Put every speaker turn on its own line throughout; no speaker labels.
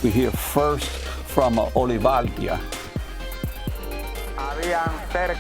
We hear first from Olivaldia.
Habían cerca.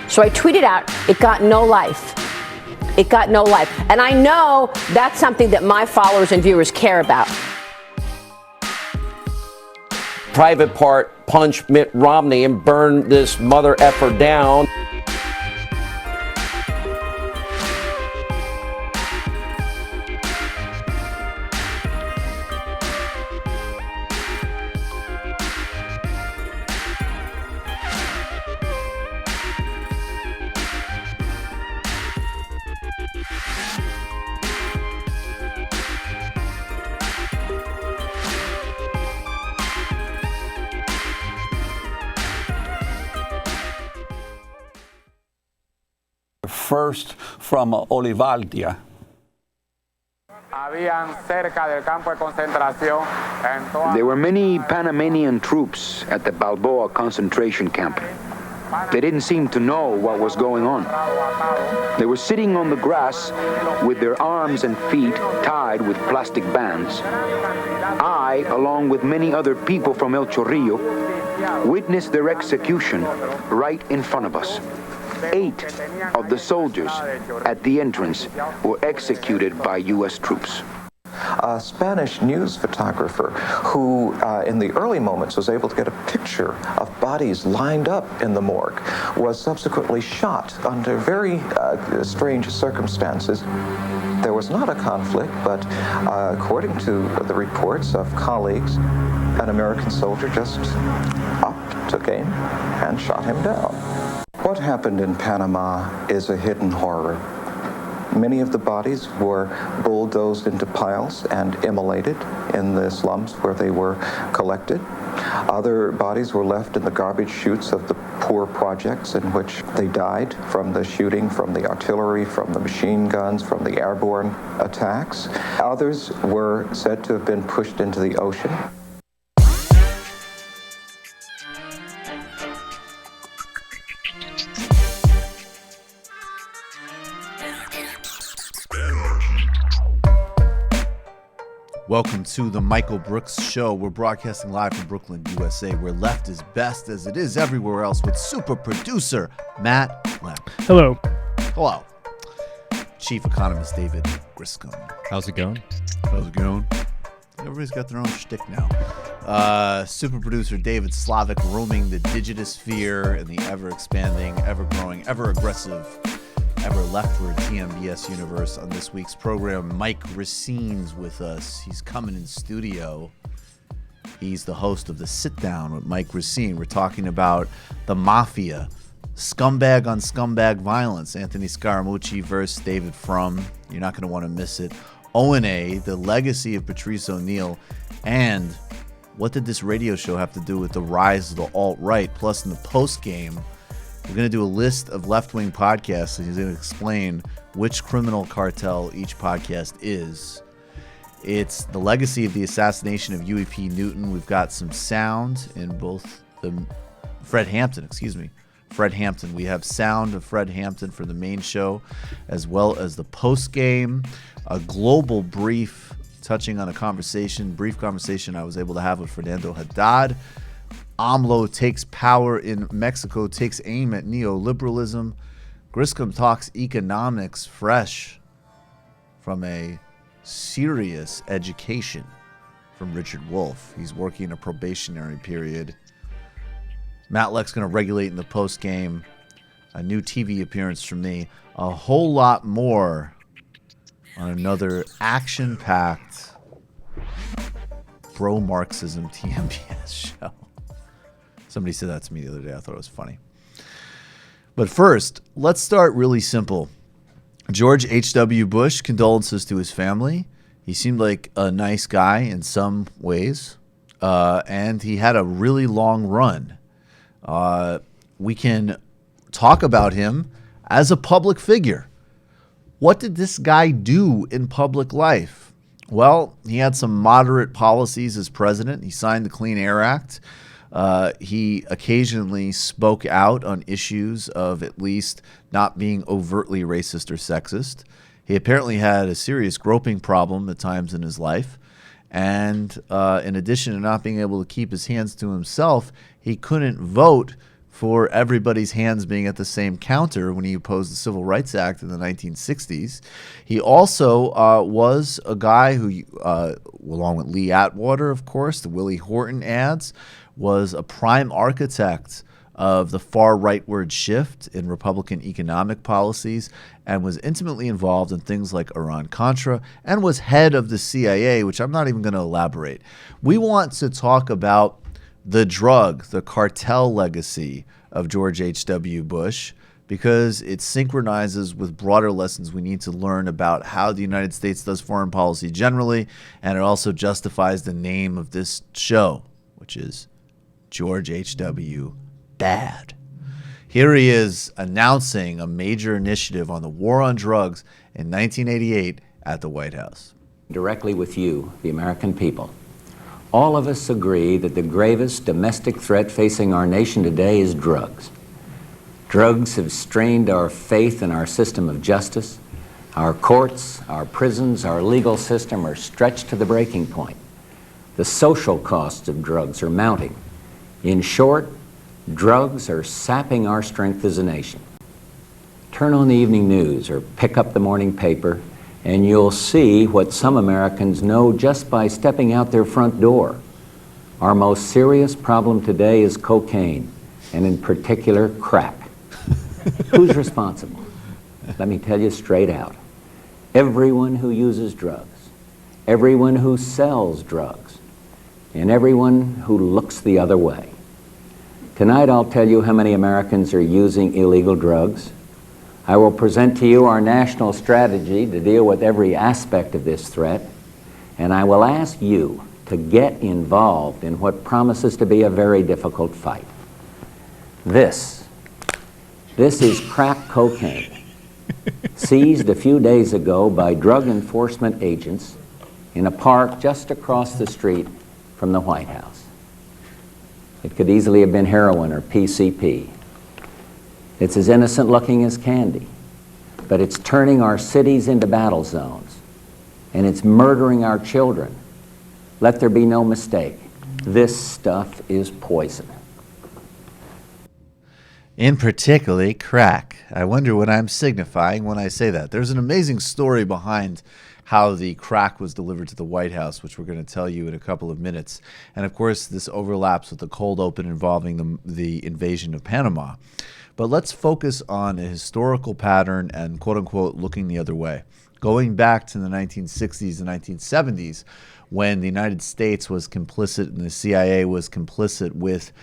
So I tweeted out, it got no life. It got no life. And I know that's something that my followers and viewers care about.
Private part punch Mitt Romney and burn this mother effer down.
First from Olivaldia.
Habían cerca del campo de concentración.
There were many Panamanian troops at the Balboa concentration camp. They didn't seem to know what was going on. They were sitting on the grass with their arms and feet tied with plastic bands. I, along with many other people from El Chorrillo, witnessed their execution right in front of us. 8 of the soldiers at the entrance were executed by U.S. troops.
A Spanish news photographer who, in the early moments, was able to get a picture of bodies lined up in the morgue, was subsequently shot under very strange circumstances. There was not a conflict, but according to the reports of colleagues, an American soldier just took aim and shot him down. What happened in Panama is a hidden horror. Many of the bodies were bulldozed into piles and immolated in the slums where they were collected. Other bodies were left in the garbage chutes of the poor projects in which they died from the shooting, from the artillery, from the machine guns, from the airborne attacks. Others were said to have been pushed into the ocean.
Welcome to the Michael Brooks Show. We're broadcasting live from Brooklyn, USA, where left is best as it is everywhere else with super producer Matt Lamb.
Hello.
Hello. Chief economist David Griscom.
How's it going?
How's it going? Everybody's got their own shtick now. Super producer David Slavic roaming the digitosphere and the ever-expanding, ever-growing, ever-aggressive, ever-leftward TMBS universe. On this week's program, Mike Ricine's with us. He's coming in studio. He's the host of the Sit Down with Mike Recine. We're talking about the mafia, scumbag on scumbag violence. Anthony Scaramucci versus David Frum. You're not going to want to miss it. O&A, the legacy of Patrice O'Neal, and what did this radio show have to do with the rise of the alt-right? Plus, in the post-game, we're going to do a list of left-wing podcasts, and he's going to explain which criminal cartel each podcast is. It's the legacy of the assassination of UEP Newton. We've got some sound in both the Fred Hampton. We have sound of Fred Hampton for the main show, as well as the post game, a global brief touching on a brief conversation I was able to have with Fernando Haddad. AMLO takes power in Mexico, takes aim at neoliberalism. Griscom talks economics fresh from a serious education from Richard Wolff. He's working a probationary period. Matt Leck's going to regulate in the post game. A new TV appearance from me. A whole lot more on another action-packed bro-Marxism TMBS show. Somebody said that to me the other day. I thought it was funny. But first, let's start really simple. George H.W. Bush, condolences to his family. He seemed like a nice guy in some ways, and he had a really long run. We can talk about him as a public figure. What did this guy do in public life? Well, he had some moderate policies as president. He signed the Clean Air Act. He occasionally spoke out on issues of at least not being overtly racist or sexist. He apparently had a serious groping problem at times in his life. And in addition to not being able to keep his hands to himself, he couldn't vote for everybody's hands being at the same counter when he opposed the Civil Rights Act in the 1960s. He also was a guy who, along with Lee Atwater, of course, the Willie Horton ads, was a prime architect of the far rightward shift in Republican economic policies and was intimately involved in things like Iran-Contra and was head of the CIA, which I'm not even going to elaborate. We want to talk about the cartel legacy of George H.W. Bush, because it synchronizes with broader lessons we need to learn about how the United States does foreign policy generally, and it also justifies the name of this show, which is George H.W. Bad. Here he is announcing a major initiative on the war on drugs in 1988 at the White House.
Directly with you, the American people. All of us agree that the gravest domestic threat facing our nation today is drugs. Drugs have strained our faith in our system of justice. Our courts, our prisons, our legal system are stretched to the breaking point. The social costs of drugs are mounting. In short, drugs are sapping our strength as a nation. Turn on the evening news or pick up the morning paper, and you'll see what some Americans know just by stepping out their front door. Our most serious problem today is cocaine, and in particular, crack. Who's responsible? Let me tell you straight out. Everyone who uses drugs, everyone who sells drugs, and everyone who looks the other way. Tonight I'll tell you how many Americans are using illegal drugs. I will present to you our national strategy to deal with every aspect of this threat, and I will ask you to get involved in what promises to be a very difficult fight. This is crack cocaine, seized a few days ago by drug enforcement agents in a park just across the street from the White House. It could easily have been heroin or PCP. It's as innocent looking as candy, but it's turning our cities into battle zones, and it's murdering our children. Let there be no mistake. This stuff is poison.
In particular, crack. I wonder what I'm signifying when I say that. There's an amazing story behind how the crack was delivered to the White House, which we're going to tell you in a couple of minutes. And of course, this overlaps with the cold open involving the invasion of Panama. But let's focus on a historical pattern and quote unquote looking the other way. Going back to the 1960s and 1970s, when the United States was complicit and the CIA was complicit with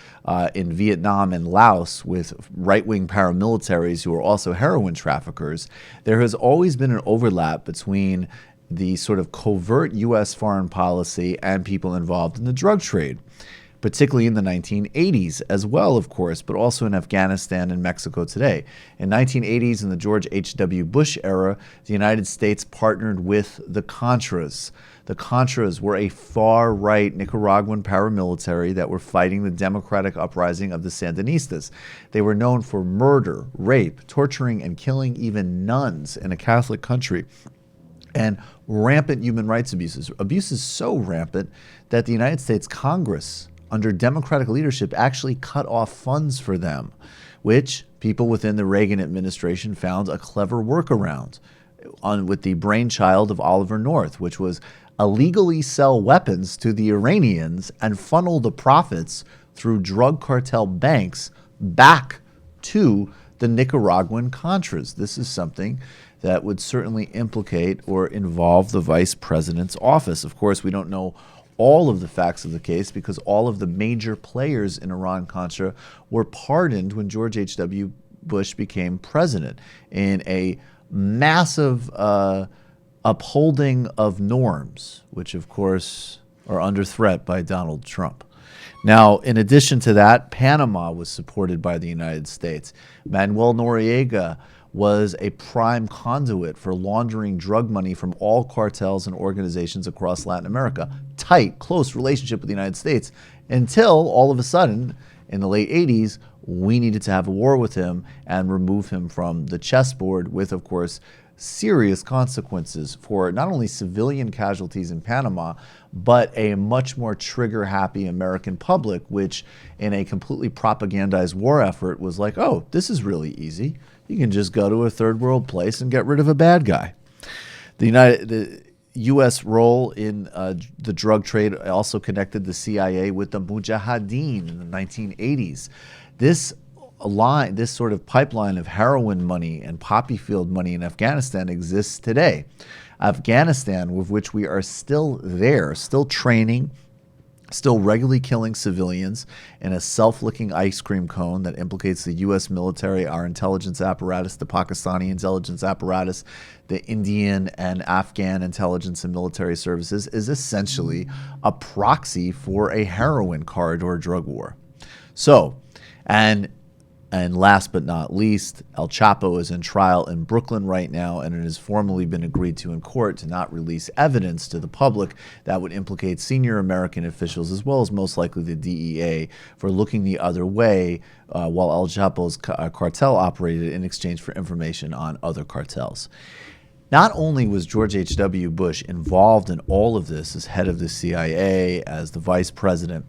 in Vietnam and Laos with right-wing paramilitaries who were also heroin traffickers, there has always been an overlap between the sort of covert U.S. foreign policy and people involved in the drug trade, particularly in the 1980s as well, of course, but also in Afghanistan and Mexico today. In 1980s, in the George H.W. Bush era, the United States partnered with the Contras. The Contras were a far-right Nicaraguan paramilitary that were fighting the democratic uprising of the Sandinistas. They were known for murder, rape, torturing, and killing even nuns in a Catholic country, and rampant human rights abuses. Abuses so rampant that the United States Congress, under Democratic leadership, actually cut off funds for them, which people within the Reagan administration found a clever workaround with the brainchild of Oliver North, which was illegally sell weapons to the Iranians and funnel the profits through drug cartel banks back to the Nicaraguan Contras. This is something that would certainly implicate or involve the vice president's office. Of course, we don't know all of the facts of the case because all of the major players in Iran-Contra were pardoned when George H.W. Bush became president in a massive upholding of norms, which of course are under threat by Donald Trump. Now, in addition to that, Panama was supported by the United States. Manuel Noriega was a prime conduit for laundering drug money from all cartels and organizations across Latin America. Tight, close relationship with the United States until all of a sudden, in the late 80s, we needed to have a war with him and remove him from the chessboard with, of course, serious consequences for not only civilian casualties in Panama, but a much more trigger-happy American public, which in a completely propagandized war effort was like, oh, this is really easy. You can just go to a third world place and get rid of a bad guy. The U.S. role in the drug trade also connected the CIA with the Mujahideen in the 1980s. This sort of pipeline of heroin money and poppy field money in Afghanistan exists today. Afghanistan, with which we are still there, still training, still regularly killing civilians in a self-licking ice cream cone that implicates the U.S. military, our intelligence apparatus, the Pakistani intelligence apparatus, the Indian and Afghan intelligence and military services, is essentially a proxy for a heroin corridor drug war. So, and last but not least, El Chapo is in trial in Brooklyn right now, and it has formally been agreed to in court to not release evidence to the public that would implicate senior American officials, as well as most likely the DEA, for looking the other way while El Chapo's cartel operated in exchange for information on other cartels. Not only was George H.W. Bush involved in all of this as head of the CIA, as the vice president,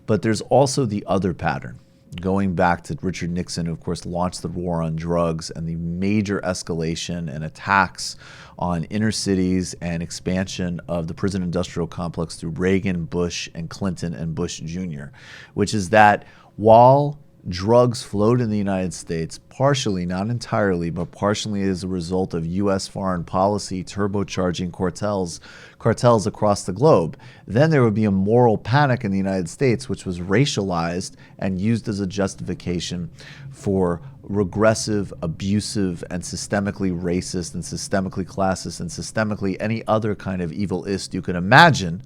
but there's also the other pattern. Going back to Richard Nixon, who of course launched the war on drugs and the major escalation and attacks on inner cities and expansion of the prison industrial complex through Reagan, Bush, and Clinton and Bush Jr., which is that while drugs flowed in the United States, partially, not entirely, but partially as a result of U.S. foreign policy turbocharging cartels across the globe. Then there would be a moral panic in the United States, which was racialized and used as a justification for regressive, abusive, and systemically racist, and systemically classist, and systemically any other kind of evilist you can imagine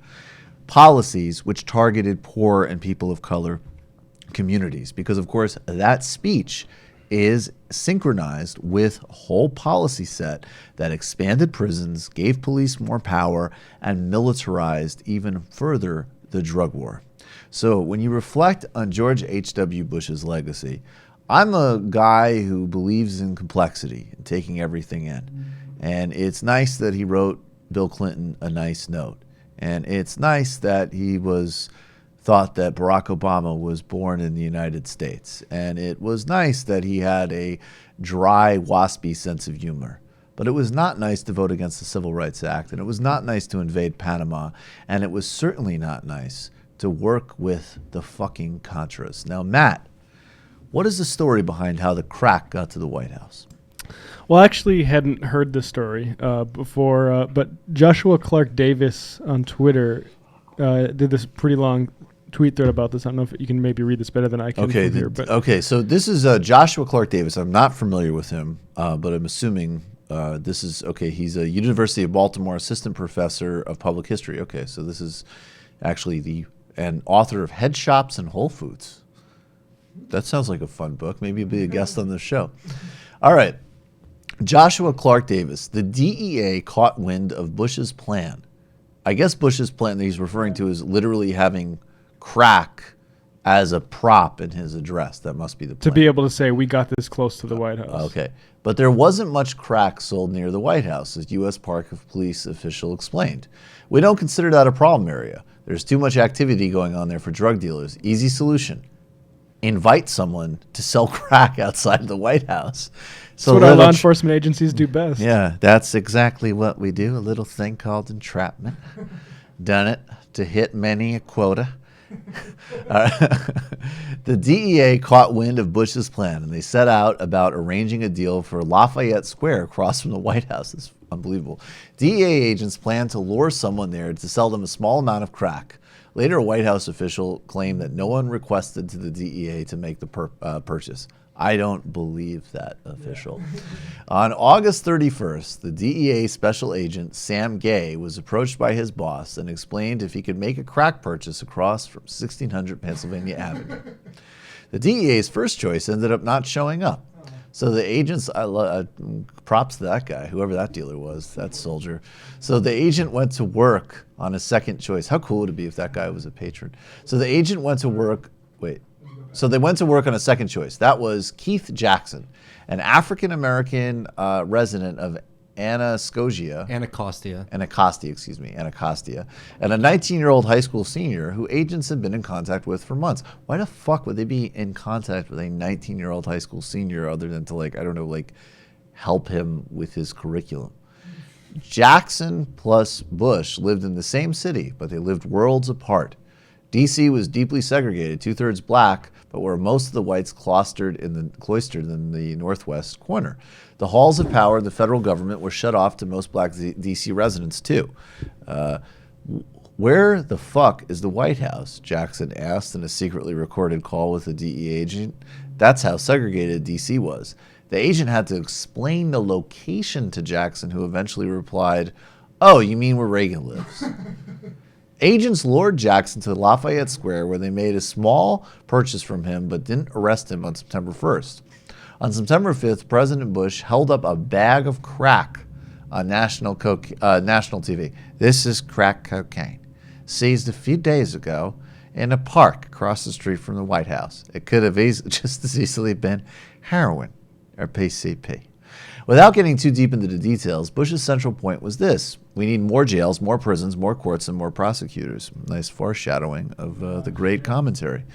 policies which targeted poor and people of color communities, because of course that speech is synchronized with a whole policy set that expanded prisons, gave police more power, and militarized even further the drug war. So when you reflect on George H.W. Bush's legacy, I'm a guy who believes in complexity and taking everything in. And it's nice that he wrote Bill Clinton a nice note. And it's nice that he thought that Barack Obama was born in the United States. And it was nice that he had a dry, waspy sense of humor. But it was not nice to vote against the Civil Rights Act, and it was not nice to invade Panama, and it was certainly not nice to work with the fucking Contras. Now, Matt, what is the story behind how the crack got to the White House?
Well, I actually hadn't heard this story before, but Joshua Clark Davis on Twitter did this pretty long tweet thread about this. I don't know if you can maybe read this better than I can.
Okay, so this is Joshua Clark Davis. I'm not familiar with him, but I'm assuming this is, okay, he's a University of Baltimore assistant professor of public history. Okay, so this is actually and author of Head Shops and Whole Foods. That sounds like a fun book. Maybe he'll be a guest on the show. All right. Joshua Clark Davis. The DEA caught wind of Bush's plan. I guess Bush's plan that he's referring to is literally having crack as a prop in his address. That must be the plan.
To be able to say, we got this close to the White House.
Okay. But there wasn't much crack sold near the White House, as U.S. Park Police official explained. We don't consider that a problem area. There's too much activity going on there for drug dealers. Easy solution. Invite someone to sell crack outside the White House. So
that's what our law enforcement agencies do best.
Yeah, that's exactly what we do. A little thing called entrapment. Done it to hit many a quota. The DEA caught wind of Bush's plan, and they set out about arranging a deal for Lafayette Square across from the White House. It's unbelievable. DEA agents planned to lure someone there to sell them a small amount of crack. Later, a White House official claimed that no one requested to the DEA to make the purchase. I don't believe that official. On August 31st, the DEA special agent Sam Gay was approached by his boss and explained if he could make a crack purchase across from 1600 Pennsylvania Avenue. The DEA's first choice ended up not showing up. So the agents, props to that guy, whoever that dealer was, that soldier. So the agent went to work on a second choice. How cool would it be if that guy was a patron? So the agent went to work, So they went to work on a second choice. That was Keith Jackson, an African-American resident of Anacostia, and a 19-year-old high school senior who agents had been in contact with for months. Why the fuck would they be in contact with a 19-year-old high school senior other than to, help him with his curriculum? Jackson plus Bush lived in the same city, but they lived worlds apart. D.C. was deeply segregated, 2/3 black, but where most of the whites cloistered in the northwest corner. The halls of power of the federal government were shut off to most black D.C. residents, too. Where the fuck is the White House? Jackson asked in a secretly recorded call with a DEA agent. That's how segregated D.C. was. The agent had to explain the location to Jackson, who eventually replied, "Oh, you mean where Reagan lives?" Agents lured Jackson to Lafayette Square, where they made a small purchase from him but didn't arrest him on September 1st. On September 5th, President Bush held up a bag of crack on national TV. This is crack cocaine, seized a few days ago in a park across the street from the White House. It could have just as easily been heroin or PCP. Without getting too deep into the details, Bush's central point was this: we need more jails, more prisons, more courts, and more prosecutors. Nice foreshadowing of the great commentary.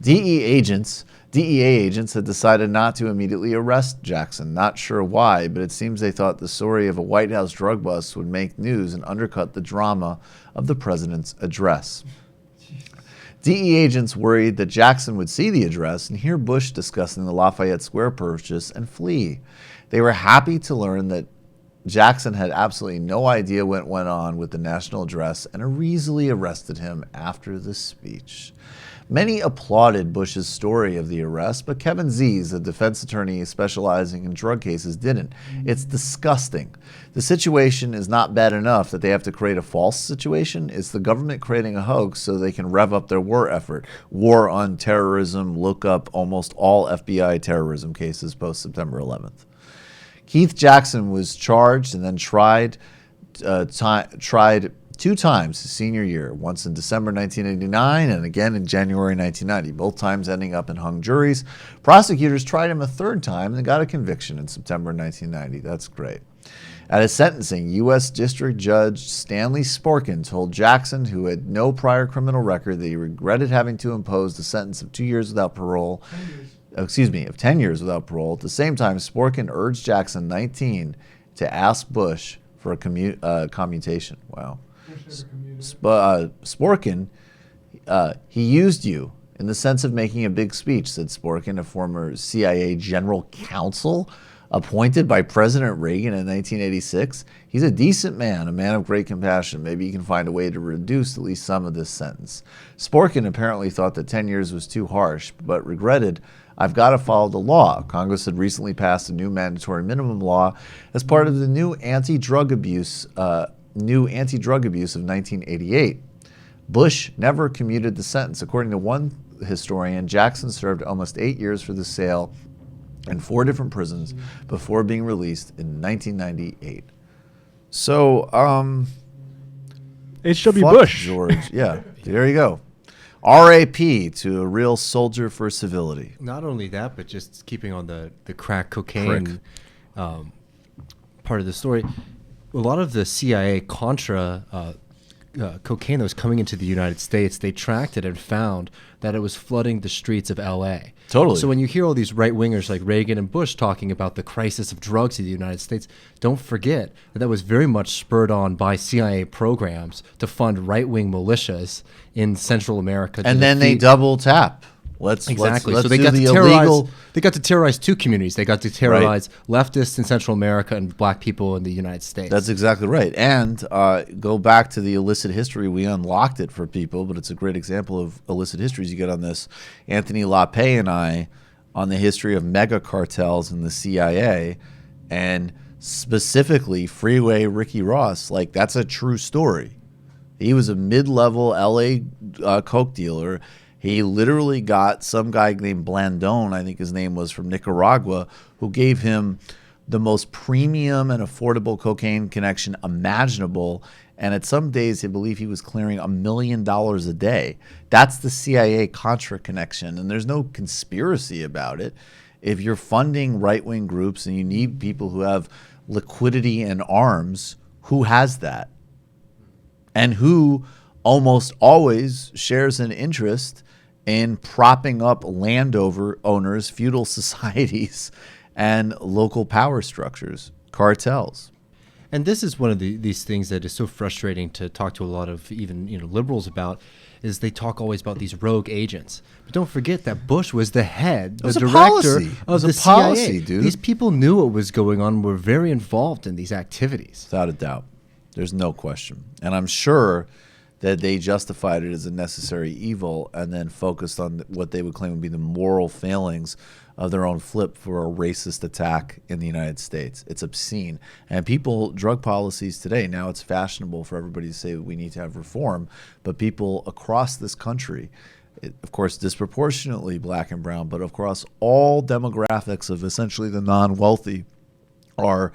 DEA agents had decided not to immediately arrest Jackson. Not sure why, but it seems they thought the story of a White House drug bust would make news and undercut the drama of the president's address. DEA agents worried that Jackson would see the address and hear Bush discussing the Lafayette Square purchase and flee. They were happy to learn that Jackson had absolutely no idea what went on with the national address and easily arrested him after the speech. Many applauded Bush's story of the arrest, but Kevin Zees, a defense attorney specializing in drug cases, didn't. It's disgusting. The situation is not bad enough that they have to create a false situation. It's the government creating a hoax so they can rev up their war effort. War on terrorism, look up almost all FBI terrorism cases post-September 11th. Keith Jackson was charged and then tried 2 times his senior year, once in December 1989 and again in January 1990, both times ending up in hung juries. Prosecutors tried him a 3rd time and got a conviction in September 1990. That's great. At his sentencing, U.S. District Judge Stanley Sporkin told Jackson, who had no prior criminal record, that he regretted having to impose the sentence of 2 years without parole. Of 10 years without parole. At the same time, Sporkin urged Jackson, 19, to ask Bush for a commutation. Wow. Sporkin, he used you in the sense of making a big speech, said Sporkin, a former CIA general counsel appointed by President Reagan in 1986. He's a decent man, a man of great compassion. Maybe you can find a way to reduce at least some of this sentence. Sporkin apparently thought that 10 years was too harsh, but regretted, I've got to follow the law. Congress had recently passed a new mandatory minimum law as part of the new anti-drug abuse of 1988. Bush never commuted the sentence. According to one historian, Jackson served almost 8 years for the sale in 4 different prisons before being released in 1998. So,
H.W.
fuck
Bush.
George. Yeah, there you go. R.A.P. to a real soldier for civility.
Not only that, but just keeping on the crack cocaine part of the story, a lot of the CIA Contra cocaine that was coming into the United States, they tracked it and found that it was flooding the streets of L.A.
Totally.
So when you hear all these right-wingers like Reagan and Bush talking about the crisis of drugs in the United States, don't forget that that was very much spurred on by CIA programs to fund right-wing militias in Central America.
And then they double tap. Let's
so they
do
got
the
to terrorize.
illegal.
They got to terrorize 2 communities. They got to terrorize leftists in Central America and black people in the United States.
That's exactly right. And go back to the illicit history. We unlocked it for people, but it's a great example of illicit histories you get on this. Anthony LaPay and I on the history of mega cartels in the CIA, and specifically Freeway Ricky Ross. Like, that's a true story. He was a mid-level LA coke dealer. He literally got some guy named Blandone, I think his name was, from Nicaragua, who gave him the most premium and affordable cocaine connection imaginable. And at some days, I believe he was clearing $1 million a day. That's the CIA Contra connection. And there's no conspiracy about it. If you're funding right-wing groups and you need people who have liquidity and arms, who has that? And who almost always shares an interest in propping up landowners, feudal societies, and local power structures, cartels.
And this is one of these things that is so frustrating to talk to a lot of even liberals about, is they talk always about these rogue agents. But don't forget that Bush was the head, the director of the CIA.
Dude.
These people knew what was going on, were very involved in these activities.
Without a doubt. There's no question. And I'm sure that they justified it as a necessary evil and then focused on what they would claim would be the moral failings of their own flip for a racist attack in the United States. It's obscene. And drug policies today, now it's fashionable for everybody to say we need to have reform, but people across this country, of course disproportionately black and brown, but across all demographics of essentially the non-wealthy, are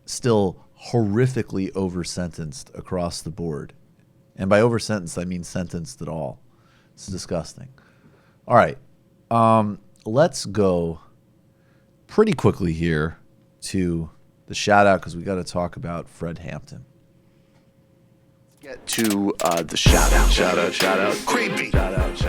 still horrifically over-sentenced across the board. And by over-sentenced, I mean sentenced at all. It's disgusting. All right. Let's go pretty quickly here to the shout-out, because we got to talk about Fred Hampton.
Get to the shout-out. Creepy. Shout-out.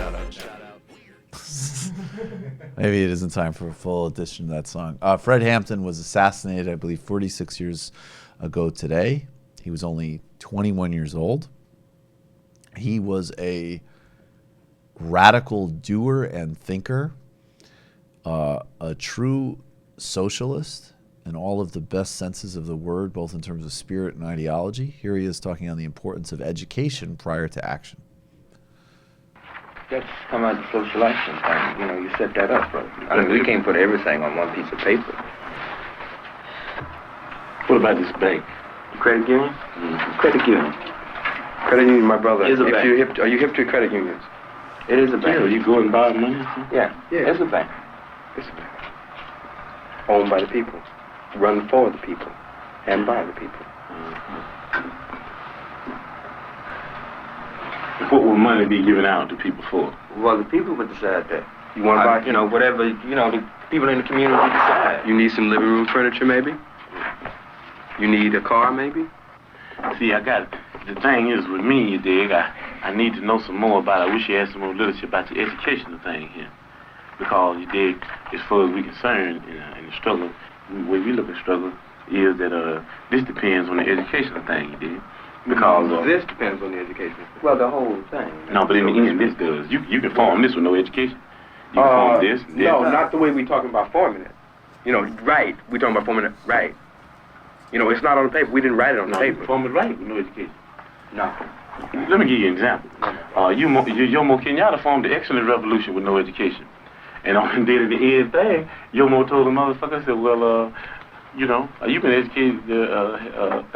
Maybe it isn't time for a full edition of that song. Fred Hampton was assassinated, I believe, 46 years ago today. He was only 21 years old. He was a radical doer and thinker, a true socialist in all of the best senses of the word, both in terms of spirit and ideology. Here he is talking on the importance of education prior to action.
That's come out of social action thing. You set that up, brother. I mean, we can't put everything on one piece of paper.
What about this bank?
Credit union?
Mm-hmm.
Credit union. Credit union, my brother.
Is a bank.
Are you hip to credit unions? It is a bank.
Yeah, you go and borrow money?
Yeah, it's a bank. It's a bank. Owned by the people. Run for the people. And by the people.
Mm-hmm. What will money be given out to people for?
Well, the people would decide that. You want to buy, whatever, the people in the community decide.
You need some living room furniture, maybe? You need a car, maybe?
See, the thing is with me, you dig, I need to know some more about it. I wish you had some more literature about the educational thing here. Because, you dig, as far as we're concerned in the struggle, the way we look at struggle is that this depends on the educational thing, you did. Because
this depends on the education. Well, the whole thing.
No, but in the end, this does. You can form this with no education. You can form this.
No, not the way we're talking about forming it. You know, right. We're talking about forming it right. You know, it's not on the paper. We didn't write it on the paper.
Form it right with no education.
No.
Let me give you an example. Jomo Kenyatta formed the excellent revolution with no education. And on the end thing, Jomo told the motherfucker, said, well, you know, you can educate,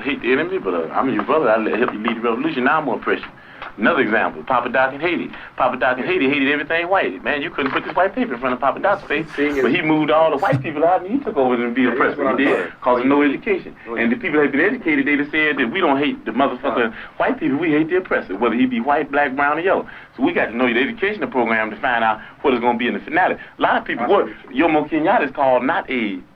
hate the enemy, but I'm your brother. I'll help you lead the revolution. Now I'm more pressure. Another example, Papa Doc in Haiti. Papa Doc in Haiti hated everything white. Man, you couldn't put this white paper in front of Papa Doc's face, but he moved all the white people out and he took over and be the president. He did, because of no education. And the people that have been educated, they just said that we don't hate the motherfucking white people, we hate the oppressor, whether he be white, black, brown, or yellow. So we got to know the educational program to find out what is going to be in the finale. A lot of people, Jomo Kenyatta is called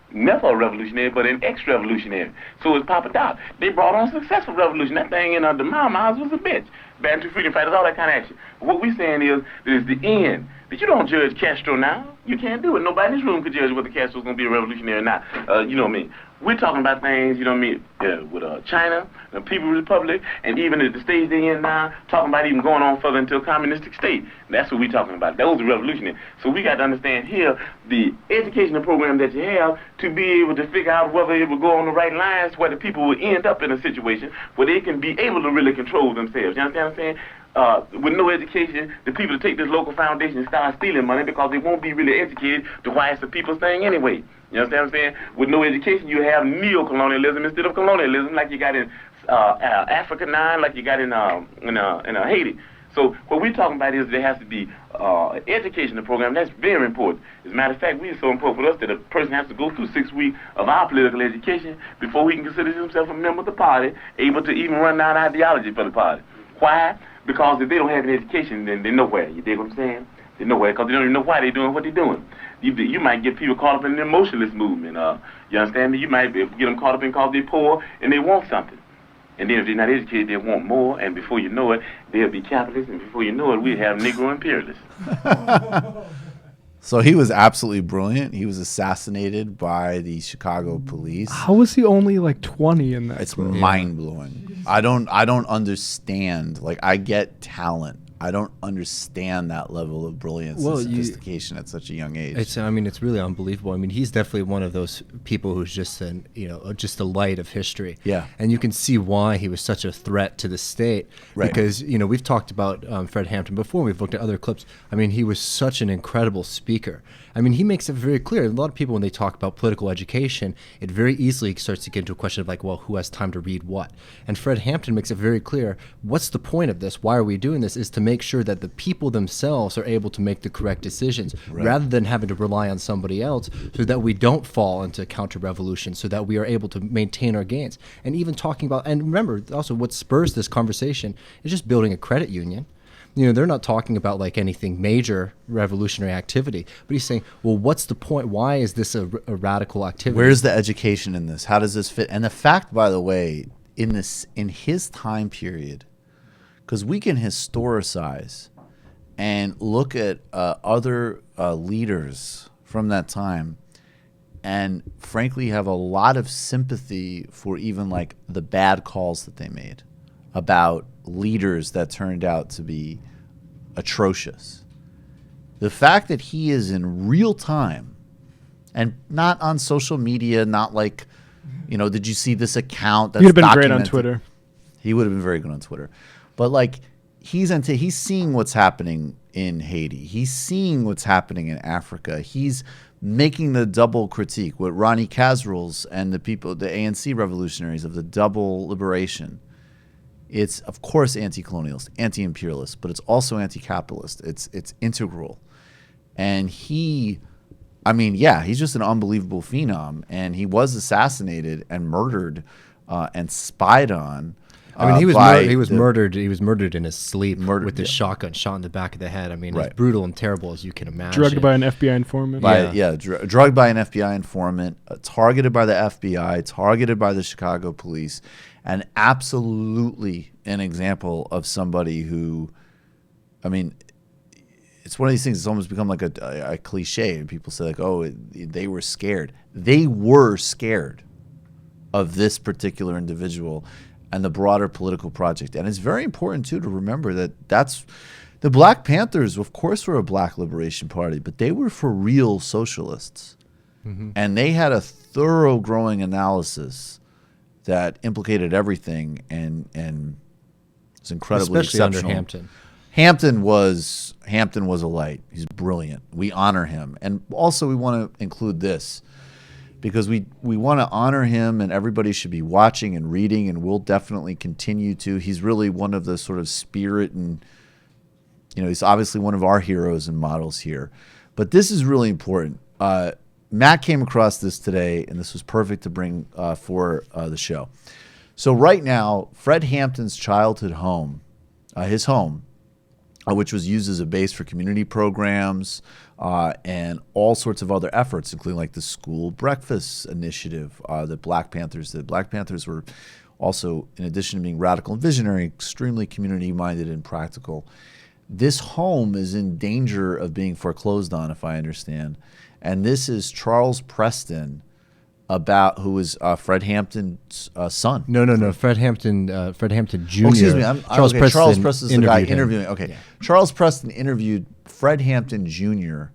never a revolutionary, but an ex-revolutionary. So is Papa Doc. They brought on a successful revolution. That thing in the Mao's was a bitch. Bantu freedom fighters, all that kind of action. What we're saying is that it's the end. But you don't judge Castro now. You can't do it. Nobody in this room could judge whether Castro's going to be a revolutionary or not. You know what I mean? We're talking about things, you know what I mean, with China, the People's Republic, and even at the stage they're in now, talking about even going on further into a communistic state. That's what we're talking about. Those are revolutionary. So we got to understand here the educational program that you have to be able to figure out whether it will go on the right lines where the people will end up in a situation where they can be able to really control themselves. You understand what I'm saying? With no education, the people take this local foundation and start stealing money because they won't be really educated to why it's the people's thing anyway. You understand what I'm saying? With no education, you have neo-colonialism instead of colonialism, like you got in Africa now, like you got in Haiti. So what we're talking about is there has to be educational program. That's very important. As a matter of fact, it's so important for us that a person has to go through 6 weeks of our political education before he can consider himself a member of the party, able to even run down ideology for the party. Why? Because if they don't have an education, then they're nowhere. You dig what I'm saying? They're nowhere because they don't even know why they're doing what they're doing. You might get people caught up in the emotionalist movement. You understand me? You might get them caught up in because they're poor and they want something. And then if they're not educated, they want more. And before you know it, they'll be capitalists. And before you know it, we have Negro imperialists.
So he was absolutely brilliant. He was assassinated by the Chicago police.
How was he only like 20 in that?
It's mind-blowing. I don't understand. Like, I get talent. I don't understand that level of brilliance and sophistication at such a young age.
It's really unbelievable. I mean, he's definitely one of those people who's just just a light of history.
Yeah.
And you can see why he was such a threat to the state.
Right.
Because, we've talked about Fred Hampton before. We've looked at other clips. I mean, he was such an incredible speaker. I mean, he makes it very clear. A lot of people, when they talk about political education, it very easily starts to get into a question of like, well, who has time to read what? And Fred Hampton makes it very clear, what's the point of this? Why are we doing this? Is to make sure that the people themselves are able to make the correct decisions rather than having to rely on somebody else, so that we don't fall into counter-revolution, so that we are able to maintain our gains. And even talking about, and remember also what spurs this conversation is just building a credit union. They're not talking about like anything major revolutionary activity, but he's saying, well, what's the point? Why is this a radical activity?
Where's the education in this? How does this fit? And the fact, by the way, in his time period, because we can historicize and look at other leaders from that time and frankly have a lot of sympathy for even like the bad calls that they made about leaders that turned out to be atrocious. The fact that he is in real time and not on social media, not like, did you see this account that's
He'd have been great on Twitter.
He would have been very good on Twitter. But like he's seeing what's happening in Haiti. He's seeing what's happening in Africa. He's making the double critique with Ronnie Kasrils and the people, the ANC revolutionaries of the double liberation. It's, of course, anti-colonialist, anti-imperialist, but it's also anti-capitalist. It's integral. And he's just an unbelievable phenom. And he was assassinated and murdered and spied on.
He was murdered. He was murdered in his sleep with his shotgun shot in the back of the head. As brutal and terrible as you can imagine.
Drugged by an FBI informant.
Drugged by an FBI informant, targeted by the FBI, targeted by the Chicago police, and absolutely an example of somebody who, it's one of these things. It's almost become like a cliche, and people say like, "Oh, they were scared." They were scared. of this particular individual and the broader political project. And it's very important, too, to remember that the Black Panthers, of course, were a black liberation party, but they were for real socialists. Mm-hmm. And they had a thorough growing analysis that implicated everything and was incredibly
Especially
exceptional.
Under Hampton.
Hampton was a light. He's brilliant. We honor him. And also we want to include this because we want to honor him, and everybody should be watching and reading, and we'll definitely continue to. He's really one of the sort of spirit, and he's obviously one of our heroes and models here. But this is really important. Matt came across this today, and this was perfect to bring for the show. So right now, Fred Hampton's childhood home, his home, which was used as a base for community programs and all sorts of other efforts, including like the school breakfast initiative that Black Panthers did. Black Panthers were also, in addition to being radical and visionary, extremely community-minded and practical. This home is in danger of being foreclosed on, if I understand. And this is Charles Preston, who is Fred Hampton's son.
No. Fred Hampton Jr.
Oh, excuse me. Charles Preston is the guy interviewing. Okay. Yeah. Charles Preston interviewed Fred Hampton Jr.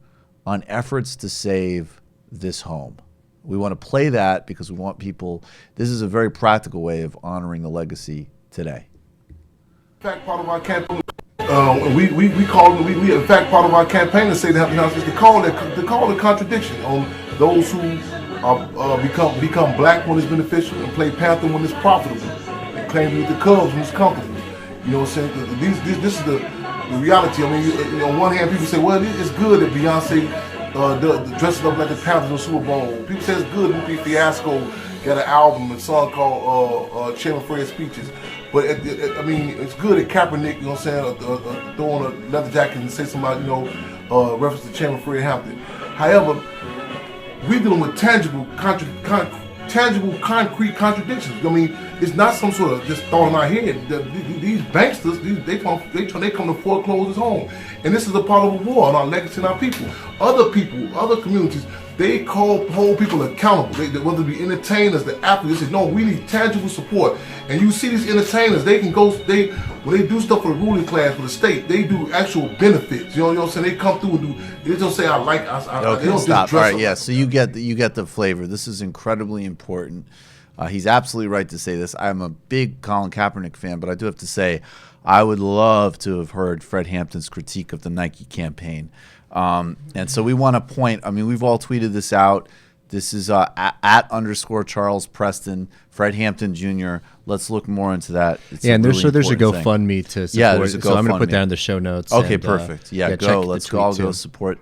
on efforts to save this home. We want to play that because we want people. This is a very practical way of honoring the legacy today.
In fact, part of our campaign, we call in fact part of our campaign to say that is to call the contradiction on those who become black when it's beneficial and play Panther when it's profitable, and claim to be the Cubs when it's comfortable. You know what I'm saying? This is the reality. I mean, on one hand, people say, well, it's good that Beyonce dressing up like the Panthers in the Super Bowl. People say it's good that Lupe Fiasco got an album, a song called Chairman Fred's Speeches. But I mean, it's good that Kaepernick, you know what I'm saying, throwing a leather jacket and say somebody, reference to Chairman Fred Hampton. However, we're dealing with tangible, concrete contradictions. I mean, it's not some sort of just thought in our head. These banksters, they come to foreclose his home, and this is a part of a war on our legacy and our people. Other communities, they hold people accountable. They whether it be entertainers, the athletes, they say, no, we need tangible support. And you see these entertainers, when they do stuff for the ruling class, for the state, they do actual benefits. You know what I'm saying? They come through and they don't say, they don't
stop.
Just
All right,
up.
yeah, so you get the flavor. This is incredibly important. He's absolutely right to say this. I'm a big Colin Kaepernick fan, but I do have to say, I would love to have heard Fred Hampton's critique of the Nike campaign. And so we want to point, I mean, we've all tweeted this out. This is @ Charles Preston, Fred Hampton Jr. Let's look more into that. It's
and
there's
a GoFundMe to support.
Yeah, there's a GoFundMe.
So I'm going to put that in the show notes.
Okay, perfect. Go. Let's all go support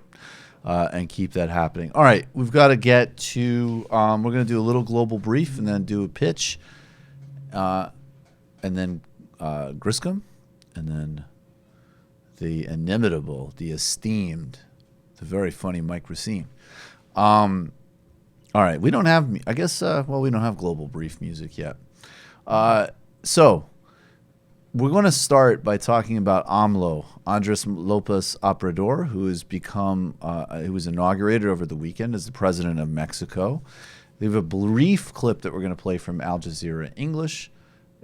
and keep that happening. All right, we've got to get to, we're going to do a little global brief and then do a pitch, and then Griscom, and then the inimitable, the esteemed, the very funny Mike Recine. All right, we don't have, I guess, we don't have global brief music yet. So we're going to start by talking about AMLO, Andres Lopez Obrador, who has become, who was inaugurated over the weekend as the president of Mexico. We have a brief clip that we're going to play from Al Jazeera English.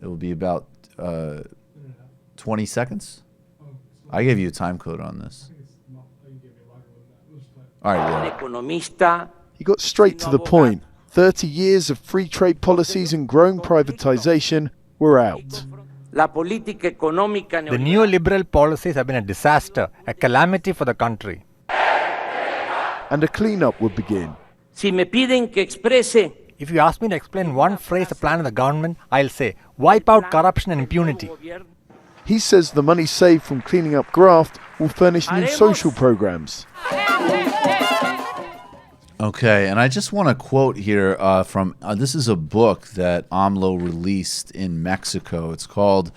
It will be about 20 seconds. I gave you a time code on this. All right,
He got straight to the point. 30 years of free trade policies and growing privatization were out.
The neoliberal policies have been a disaster, a calamity for the country.
And a cleanup would begin.
If you ask me to explain one phrase, the plan of the government, I'll say, wipe out corruption and impunity.
He says the money saved from cleaning up graft will furnish new social programs.
Okay, and I just want to quote here from this is a book that AMLO released in Mexico. It's called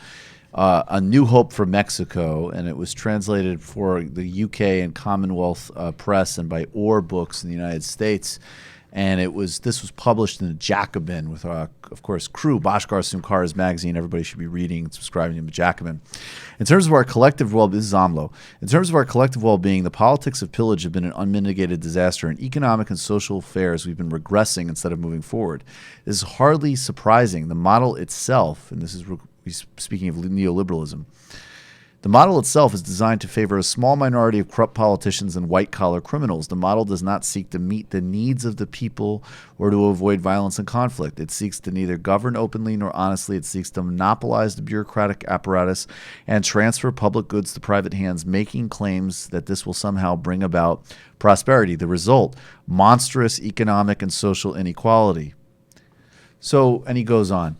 A New Hope for Mexico, and it was translated for the UK and Commonwealth Press and by Orr Books in the United States. And this was published in the Jacobin with, of course, Crew, Bashkar Sumkar's magazine. Everybody should be reading and subscribing to the Jacobin. In terms of our collective this is AMLO. In terms of our collective well-being, the politics of pillage have been an unmitigated disaster. In economic and social affairs, we've been regressing instead of moving forward. This is hardly surprising. The model itself, and this is speaking of neoliberalism, the model itself is designed to favor a small minority of corrupt politicians and white-collar criminals. The model does not seek to meet the needs of the people or to avoid violence and conflict. It seeks to neither govern openly nor honestly. It seeks to monopolize the bureaucratic apparatus and transfer public goods to private hands, making claims that this will somehow bring about prosperity. The result, monstrous economic and social inequality. So, and he goes on.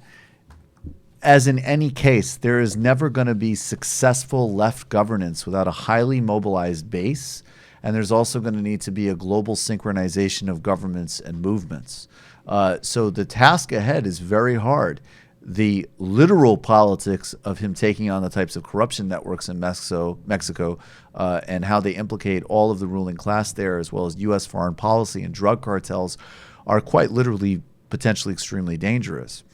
As in any case, there is never going to be successful left governance without a highly mobilized base, and there's also going to need to be a global synchronization of governments and movements. So the task ahead is very hard. The literal politics of him taking on the types of corruption networks in Mexico and how they implicate all of the ruling class there, as well as U.S. foreign policy and drug cartels, are quite literally potentially extremely dangerous.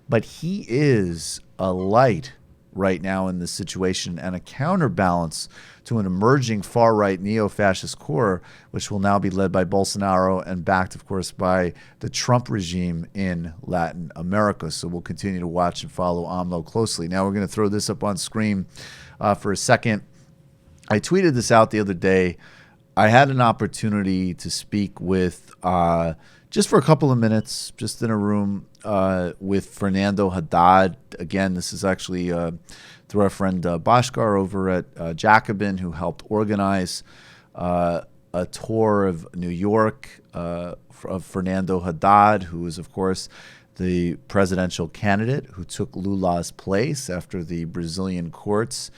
But he is a light right now in this situation and a counterbalance to an emerging far-right neo-fascist core, which will now be led by Bolsonaro and backed, of course, by the Trump regime in Latin America. So we'll continue to watch and follow AMLO closely. Now we're going to throw this up on screen for a second. I tweeted this out the other day. I had an opportunity to speak with, just for a couple of minutes, just in a room, with Fernando Haddad. Again, this is actually through our friend Bashkar over at Jacobin, who helped organize a tour of New York of Fernando Haddad, who is, of course, the presidential candidate who took Lula's place after the Brazilian courts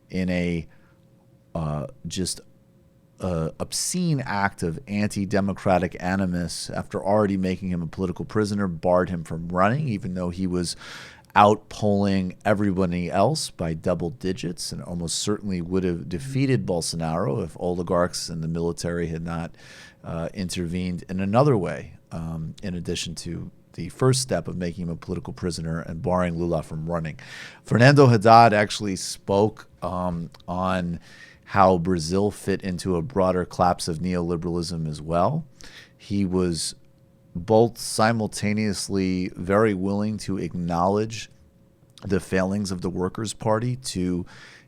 in a obscene act of anti-democratic animus, after already making him a political prisoner, barred him from running, even though he was outpolling everybody else by double digits and almost certainly would have defeated Bolsonaro if oligarchs and the military had not intervened in another way, in addition to the first step of making him a political prisoner and barring Lula from running. Fernando Haddad actually spoke on how Brazil fit into a broader collapse of neoliberalism as well. He was both simultaneously very willing to acknowledge the failings of the Workers' Party to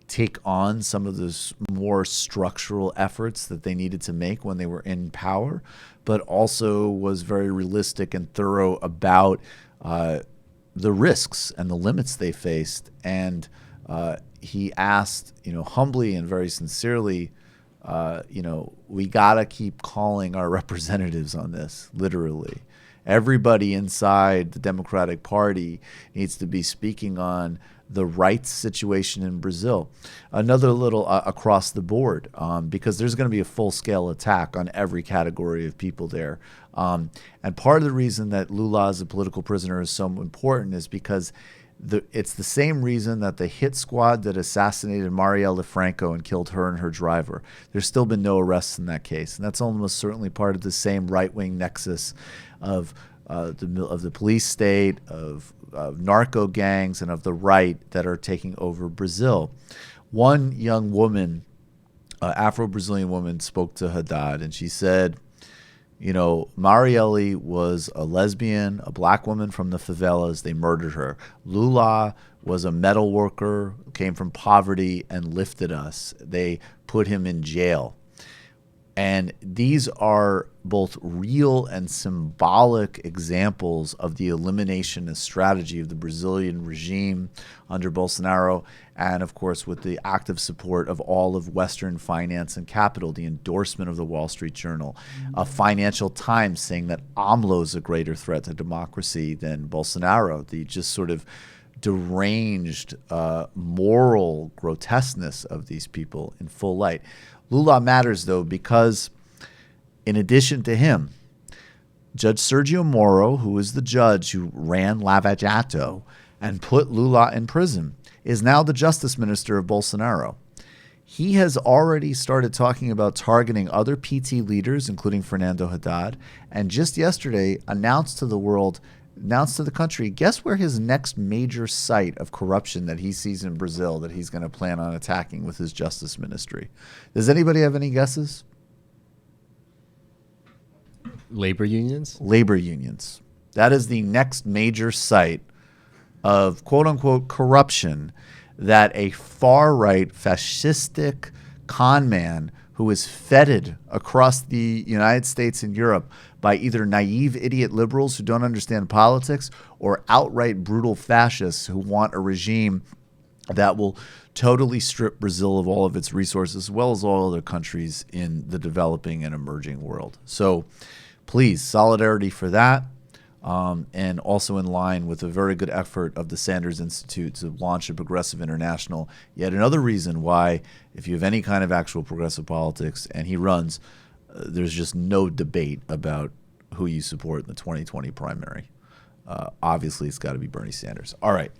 take on some of the more structural efforts that they needed to make when they were in power, but also was very realistic and thorough about the risks and the limits they faced. And he asked, humbly and very sincerely, we got to keep calling our representatives on this, literally. Everybody inside the Democratic Party needs to be speaking on the rights situation in Brazil. Another little across the board, because there's going to be a full-scale attack on every category of people there. And part of the reason that Lula as a political prisoner is so important is because it's the same reason that the hit squad that assassinated Marielle Franco and killed her and her driver, there's still been no arrests in that case. And that's almost certainly part of the same right-wing nexus of the police state, of narco gangs, and of the right that are taking over Brazil. One young woman, Afro-Brazilian woman, spoke to Haddad, and she said, Marielle was a lesbian, a black woman from the favelas. They murdered her. Lula was a metal worker, came from poverty, and lifted us. They put him in jail. And these are both real and symbolic examples of the elimination and strategy of the Brazilian regime under Bolsonaro, and of course with the active support of all of Western finance and capital, the endorsement of the Wall Street Journal, Financial Times saying that AMLO is a greater threat to democracy than Bolsonaro, the just sort of deranged moral grotesqueness of these people in full light. Lula matters, though, because in addition to him, Judge Sergio Moro, who is the judge who ran Lava Jato and put Lula in prison, is now the justice minister of Bolsonaro. He has already started talking about targeting other PT leaders, including Fernando Haddad, and just yesterday announced to the country, guess where his next major site of corruption that he sees in Brazil that he's going to plan on attacking with his justice ministry. Does anybody have any guesses?
Labor unions?
Labor unions. That is the next major site of quote-unquote corruption that a far-right fascistic con man who is feted across the United States and Europe by either naive idiot liberals who don't understand politics or outright brutal fascists who want a regime that will totally strip Brazil of all of its resources, as well as all other countries in the developing and emerging world. So please, solidarity for that. And also in line with a very good effort of the Sanders Institute to launch a Progressive International. Yet another reason why, if you have any kind of actual progressive politics, and he runs, there's just no debate about who you support in the 2020 primary. Obviously, it's got to be Bernie Sanders. All right.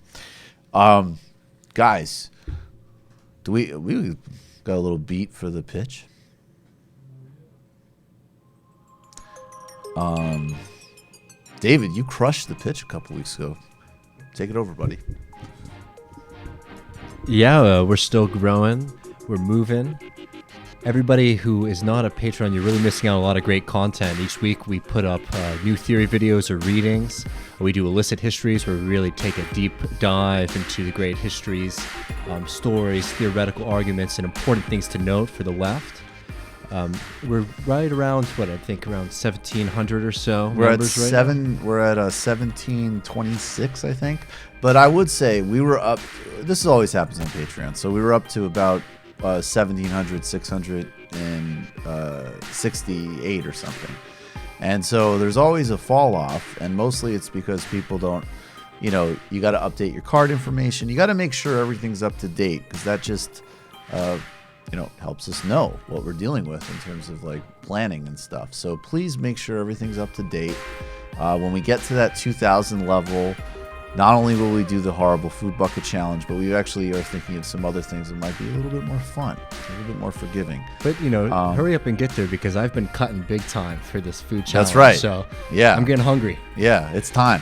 Guys, we got a little beat for the pitch? David, you crushed the pitch a couple weeks ago. Take it over, buddy.
Yeah, we're still growing. We're moving. Everybody who is not a patron, you're really missing out on a lot of great content. Each week we put up new theory videos or readings. We do illicit histories where we really take a deep dive into the great histories, stories, theoretical arguments, and important things to note for the left. We're right around around 1,700 or so.
We're at
right
We're at 1726, I think. But I would say we were up. This always happens on Patreon. So we were up to about 1,700, 668 or something. And so there's always a fall off, and mostly it's because people don't. You got to update your card information. You got to make sure everything's up to date, because that just. Helps us know what we're dealing with in terms of planning and stuff. So please make sure everything's up to date. When we get to that 2,000 level, not only will we do the horrible food bucket challenge, but we actually are thinking of some other things that might be a little bit more fun, a little bit more forgiving.
But hurry up and get there, because I've been cutting big time for this food challenge.
That's right.
So
yeah,
I'm getting hungry.
Yeah, it's time.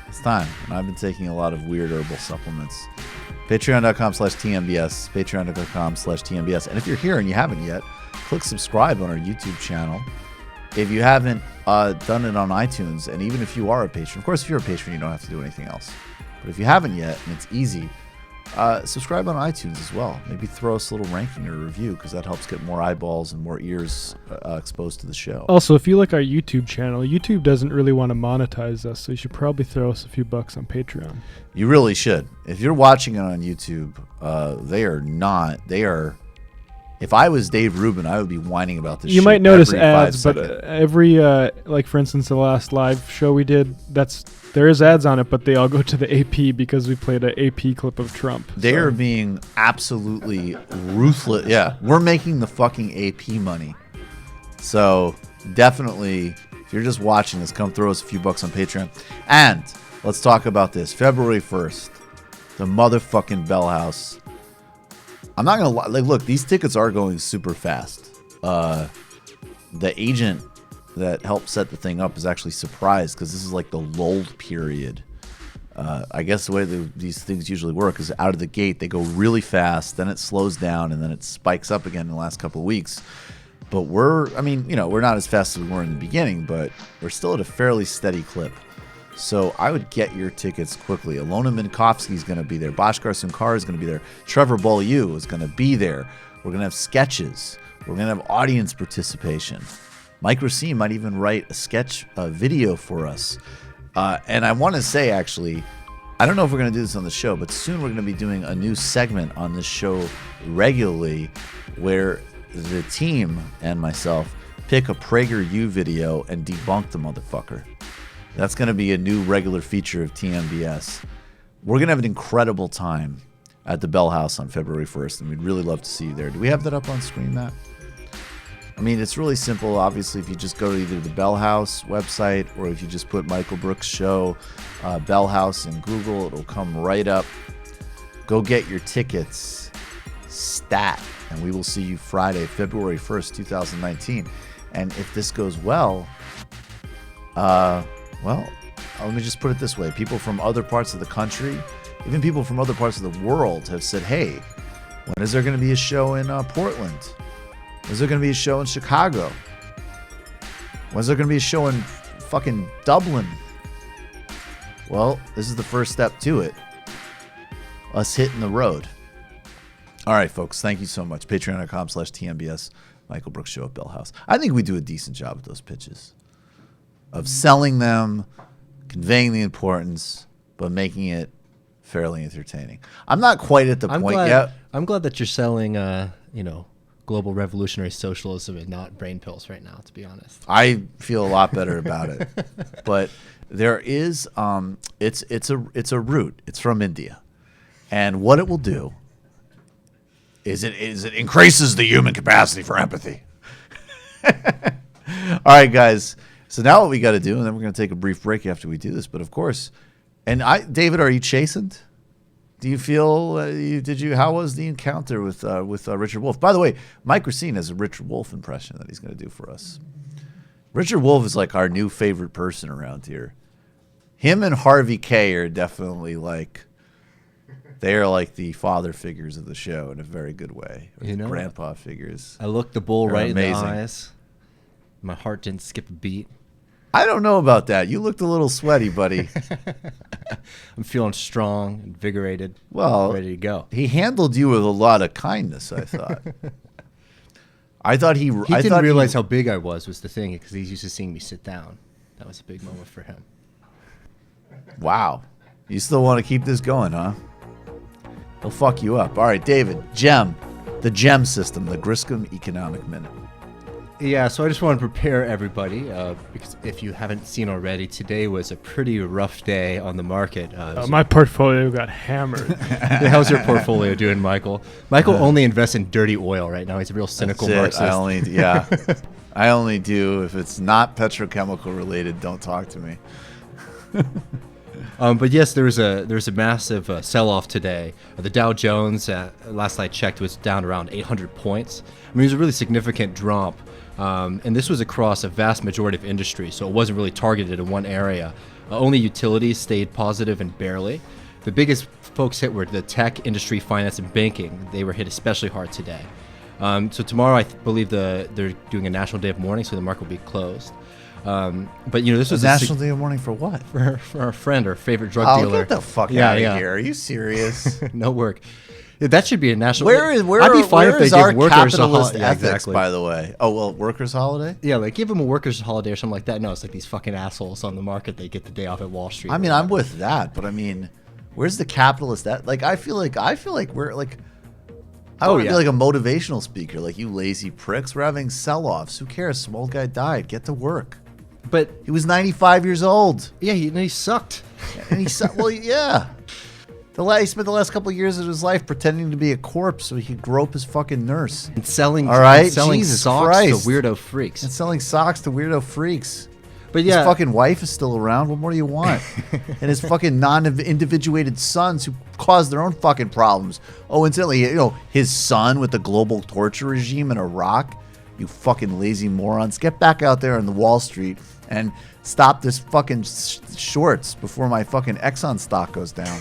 It's time. And I've been taking a lot of weird herbal supplements. Patreon.com/TMBS, Patreon.com/TMBS. And if you're here and you haven't yet, click subscribe on our YouTube channel. If you haven't done it on iTunes, and even if you are a patron, of course, if you're a patron, you don't have to do anything else. But if you haven't yet, and it's easy, subscribe on iTunes as well. Maybe throw us a little ranking or review, because that helps get more eyeballs and more ears exposed to the show.
Also, if you like our YouTube channel, YouTube doesn't really want to monetize us, so you should probably throw us a few bucks on Patreon.
You really should. If you're watching it on YouTube, they are. If I was Dave Rubin, I would be whining about this.
You
shit
might notice
every
ads,
5
but
seconds.
every for instance, the last live show we did, there is ads on it, but they all go to the AP because we played an AP clip of Trump.
They are being absolutely ruthless. Yeah, we're making the fucking AP money. So definitely, if you're just watching this, come throw us a few bucks on Patreon. And let's talk about this. February 1st, the motherfucking Bell House. I'm not gonna lie. Look, these tickets are going super fast. The agent that helped set the thing up is actually surprised, because this is the lulled period. I guess the way these things usually work is out of the gate they go really fast, then it slows down, and then it spikes up again in the last couple of weeks. But we're not as fast as we were in the beginning, but we're still at a fairly steady clip. So I would get your tickets quickly. Alona Minkowski is going to be there. Bhaskar Sunkar is going to be there. Trevor Beaulieu is going to be there. We're going to have sketches. We're going to have audience participation. Mike Recine might even write a sketch video for us. And I want to say, actually, I don't know if we're going to do this on the show, but soon we're going to be doing a new segment on this show regularly, where the team and myself pick a PragerU video and debunk the motherfucker. That's going to be a new regular feature of TMBS. We're going to have an incredible time at the Bell House on February 1st, and we'd really love to see you there. Do we have that up on screen, Matt? I mean, it's really simple. Obviously, if you just go to either the Bell House website, or if you just put Michael Brooks Show, Bell House in Google, it'll come right up. Go get your tickets. Stat. And we will see you Friday, February 1st, 2019. And if this goes well, let me just put it this way. People from other parts of the country, even people from other parts of the world have said, hey, when is there going to be a show in Portland? When is there going to be a show in Chicago? When's there going to be a show in fucking Dublin? Well, this is the first step to it. Us hitting the road. All right, folks. Thank you so much. Patreon.com/TMBS. Michael Brooks Show at Bell House. I think we do a decent job with those pitches. Of selling them, conveying the importance, but making it fairly entertaining. I'm not quite at the point yet.
I'm glad that you're selling, global revolutionary socialism and not brain pills right now, to be honest.
I feel a lot better about it. But there is it's a root. It's from India. And what it will do is it increases the human capacity for empathy. All right, guys. So now what we got to do, and then we're going to take a brief break after we do this, but of course, David, are you chastened? Do you feel, how was the encounter with Richard Wolff? By the way, Mike Recine has a Richard Wolff impression that he's going to do for us. Richard Wolff is like our new favorite person around here. Him and Harvey K are definitely they are like the father figures of the show in a very good way. Grandpa figures.
I looked the bull right
amazing.
in the eyes. My heart didn't skip a beat.
I don't know about that. You looked a little sweaty, buddy.
I'm feeling strong, invigorated, ready to go.
He handled you with a lot of kindness, I thought. I thought he
didn't realize how big I was the thing, because he's used to seeing me sit down. That was a big moment for him.
Wow. You still want to keep this going, huh? He'll fuck you up. All right, David, the GEM system, the Griscom Economic Minute.
Yeah, so I just want to prepare everybody, because if you haven't seen already, today was a pretty rough day on the market.
My portfolio got hammered.
How's your portfolio doing, Michael? Michael only invests in dirty oil right now. He's a real cynical Marxist.
I only do if it's not petrochemical related. Don't talk to me.
But yes, there was a massive sell-off today. The Dow Jones, last I checked, was down around 800 points. I mean, it was a really significant drop. And this was across a vast majority of industries, so it wasn't really targeted in one area. Only utilities stayed positive and barely. The biggest folks hit were the tech, industry, finance, and banking. They were hit especially hard today. So tomorrow, I believe they're doing a national day of mourning, so the market will be closed. But this was
a national day of mourning for what?
For our friend, our favorite drug dealer.
Get the fuck out of here! Are you serious?
No work. That should be a national.
I'd be fine if they give workers a holiday. Exactly. By the way, workers' holiday.
Yeah, give them a workers' holiday or something like that. No, it's like these fucking assholes on the market. They get the day off at Wall Street.
I mean, I'm with that, but I mean, where's the capitalist? I feel like we're like. I want to be like a motivational speaker, like you lazy pricks. We're having sell-offs. Who cares? Some old guy died. Get to work.
But
he was 95 years old.
Yeah, he sucked.
And he sucked. Well, yeah. He spent the last couple of years of his life pretending to be a corpse so he could grope his fucking nurse.
And selling
Jesus
socks
Christ.
to weirdo freaks.
And selling socks to weirdo freaks.
But yeah.
His fucking wife is still around. What more do you want? And his fucking non-individuated sons who caused their own fucking problems. Oh, incidentally, his son with the global torture regime in Iraq. You fucking lazy morons. Get back out there on the Wall Street and stop this fucking shorts before my fucking Exxon stock goes down.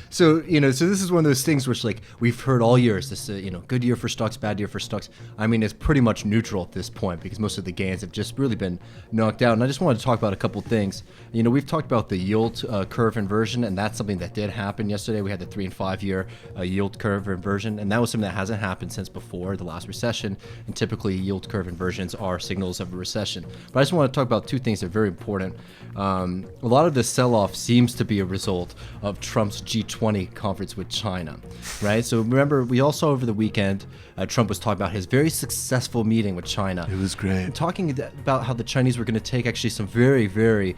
So this is one of those things which we've heard all years. This good year for stocks, bad year for stocks. I mean, it's pretty much neutral at this point because most of the gains have just really been knocked out. And I just wanted to talk about a couple things. We've talked about the yield curve inversion, and that's something that did happen yesterday. We had the 3 and 5 year yield curve inversion, and that was something that hasn't happened since before the last recession. And typically, yield curve inversions are signals of a recession. But I just want to talk about two things that are very important. A lot of the sell-off seems to be a result of Trump's G20 conference with China, right? So remember, we all saw over the weekend, Trump was talking about his very successful meeting with China.
It was great.
Talking about how the Chinese were going to take actually some very, very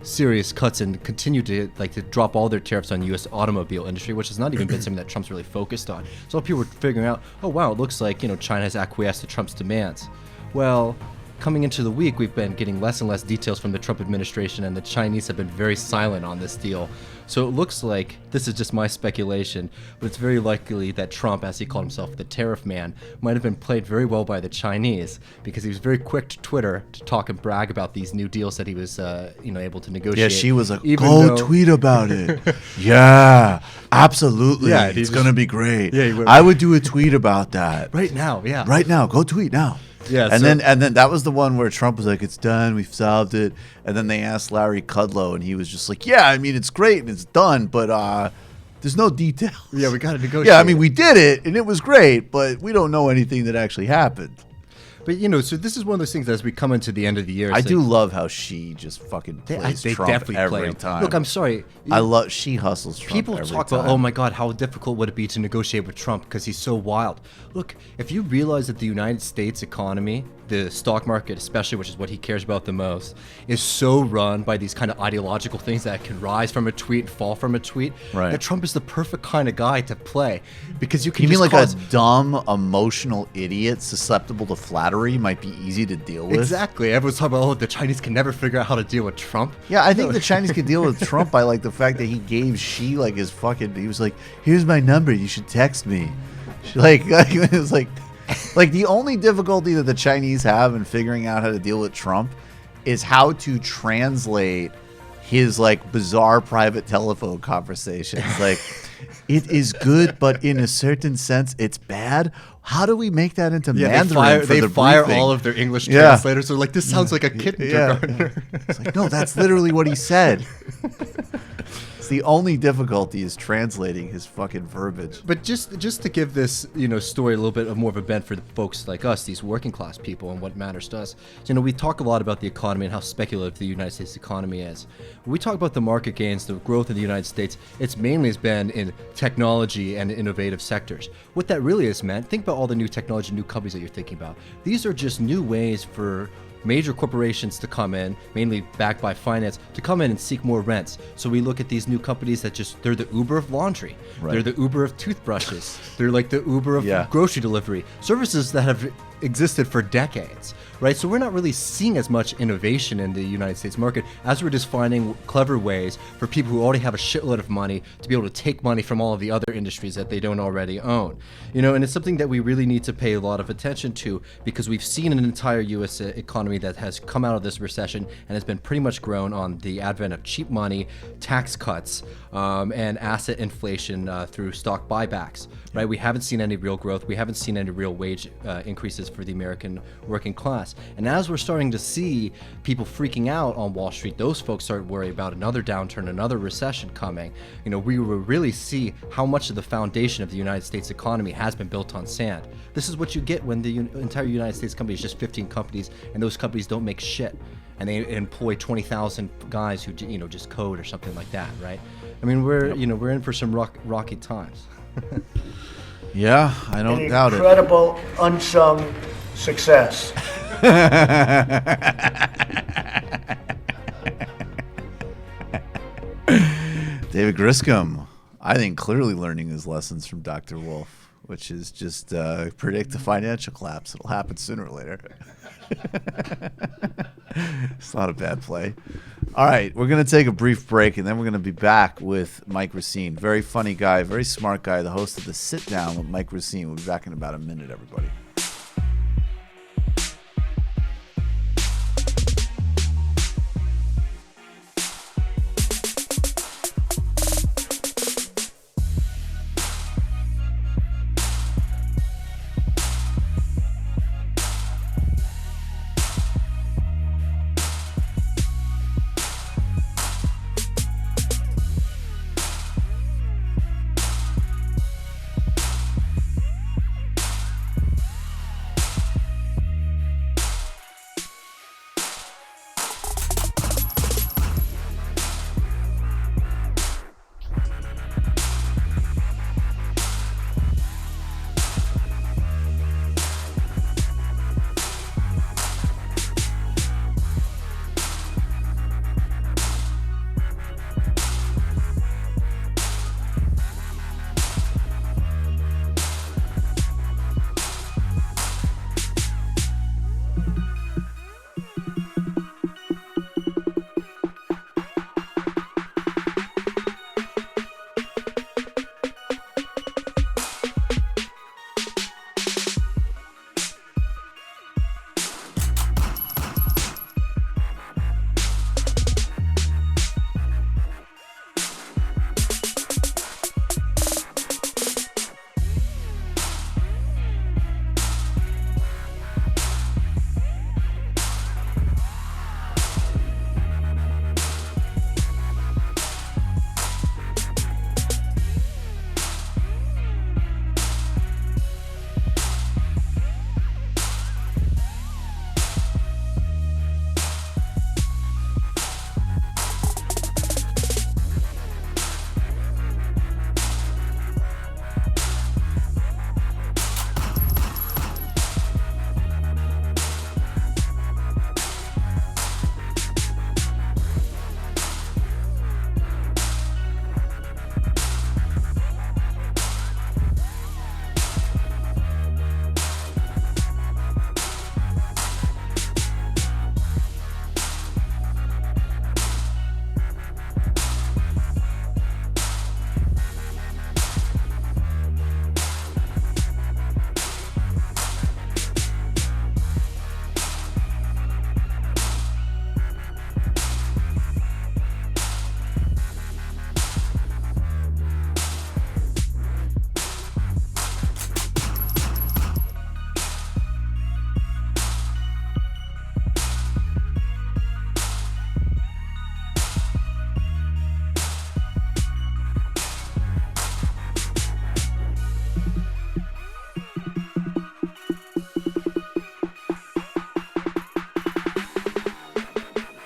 serious cuts and continue to drop all their tariffs on U.S. automobile industry, which has not even been something that Trump's really focused on. So people were figuring out, oh wow, it looks like China has acquiesced to Trump's demands. Well, coming into the week, we've been getting less and less details from the Trump administration, and the Chinese have been very silent on this deal. So it looks like, this is just my speculation, but it's very likely that Trump, as he called himself, the tariff man, might have been played very well by the Chinese, because he was very quick to Twitter to talk and brag about these new deals that he was, able to negotiate.
Yeah, she was like, go tweet about it. Yeah, absolutely. Yeah, it's going to be great. Yeah, I would do a tweet about that.
Right now, yeah.
Right now, go tweet now.
Yeah,
and then that was the one where Trump was like, it's done, we've solved it. And then they asked Larry Kudlow, and he was just like, yeah, I mean, it's great and it's done, but there's no details.
Yeah, we got to negotiate.
Yeah, I mean, we did it, and it was great, but we don't know anything that actually happened.
But, so this is one of those things as we come into the end of the year.
I do love how she just fucking plays Trump every time.
Look, I'm sorry.
She hustles Trump
People
every
talk
time.
about, oh my God, how difficult would it be to negotiate with Trump because he's so wild. Look, if you realize that the United States economy, the stock market especially, which is what he cares about the most, is so run by these kind of ideological things that can rise from a tweet and fall from a tweet, that Trump is the perfect kind of guy to play. Because you can
mean like a dumb, emotional idiot susceptible to flattery might be easy to deal with?
Exactly. Everyone's talking about, the Chinese can never figure out how to deal with Trump.
Yeah, I think the Chinese can deal with Trump by like the fact that he gave Xi like his fucking, he was like, here's my number, you should text me. It was like the only difficulty that the Chinese have in figuring out how to deal with Trump is how to translate his like bizarre private telephone conversations. Like, it is good, but in a certain sense, it's bad. How do we make that into Mandarin?
They fire all of their English translators. They're like, this sounds like a kindergartner.
It's like, no, that's literally what he said. It's the only difficulty is translating his fucking verbiage.
But just to give this story a little bit of more of a bent for the folks like us, these working class people, and what matters to us. We talk a lot about the economy and how speculative the United States economy is. When we talk about the market gains, the growth in the United States, it's mainly has been in technology and innovative sectors. What that really has meant, think about all the new technology, new companies that you're thinking about. These are just new ways for major corporations to come in, mainly backed by finance, to come in and seek more rents. So we look at these new companies that they're the Uber of laundry. Right. They're the Uber of toothbrushes. They're like the Uber of grocery delivery. Services that have existed for decades, right? So we're not really seeing as much innovation in the United States market as we're just finding clever ways for people who already have a shitload of money to be able to take money from all of the other industries that they don't already own. And it's something that we really need to pay a lot of attention to, because we've seen an entire U.S. economy that has come out of this recession and has been pretty much grown on the advent of cheap money, tax cuts, and asset inflation through stock buybacks, right? We haven't seen any real growth. We haven't seen any real wage increases for the American working class. And as we're starting to see people freaking out on Wall Street, those folks start worrying about another downturn, another recession coming. We will really see how much of the foundation of the United States economy has been built on sand. This is what you get when the entire United States company is just 15 companies, and those companies don't make shit, and they employ 20,000 guys who just code or something like that, right? I mean, we're in for some rocky times.
Yeah, I don't doubt it.
Incredible unsung success.
David Griscom, I think, clearly learning his lessons from Dr. Wolf, which is just predict a financial collapse. It'll happen sooner or later. It's not a bad play. All right, we're going to take a brief break, and then we're going to be back with Mike Recine. Very funny guy, very smart guy, the host of The Sit Down with Mike Recine. We'll be back in about a minute, everybody.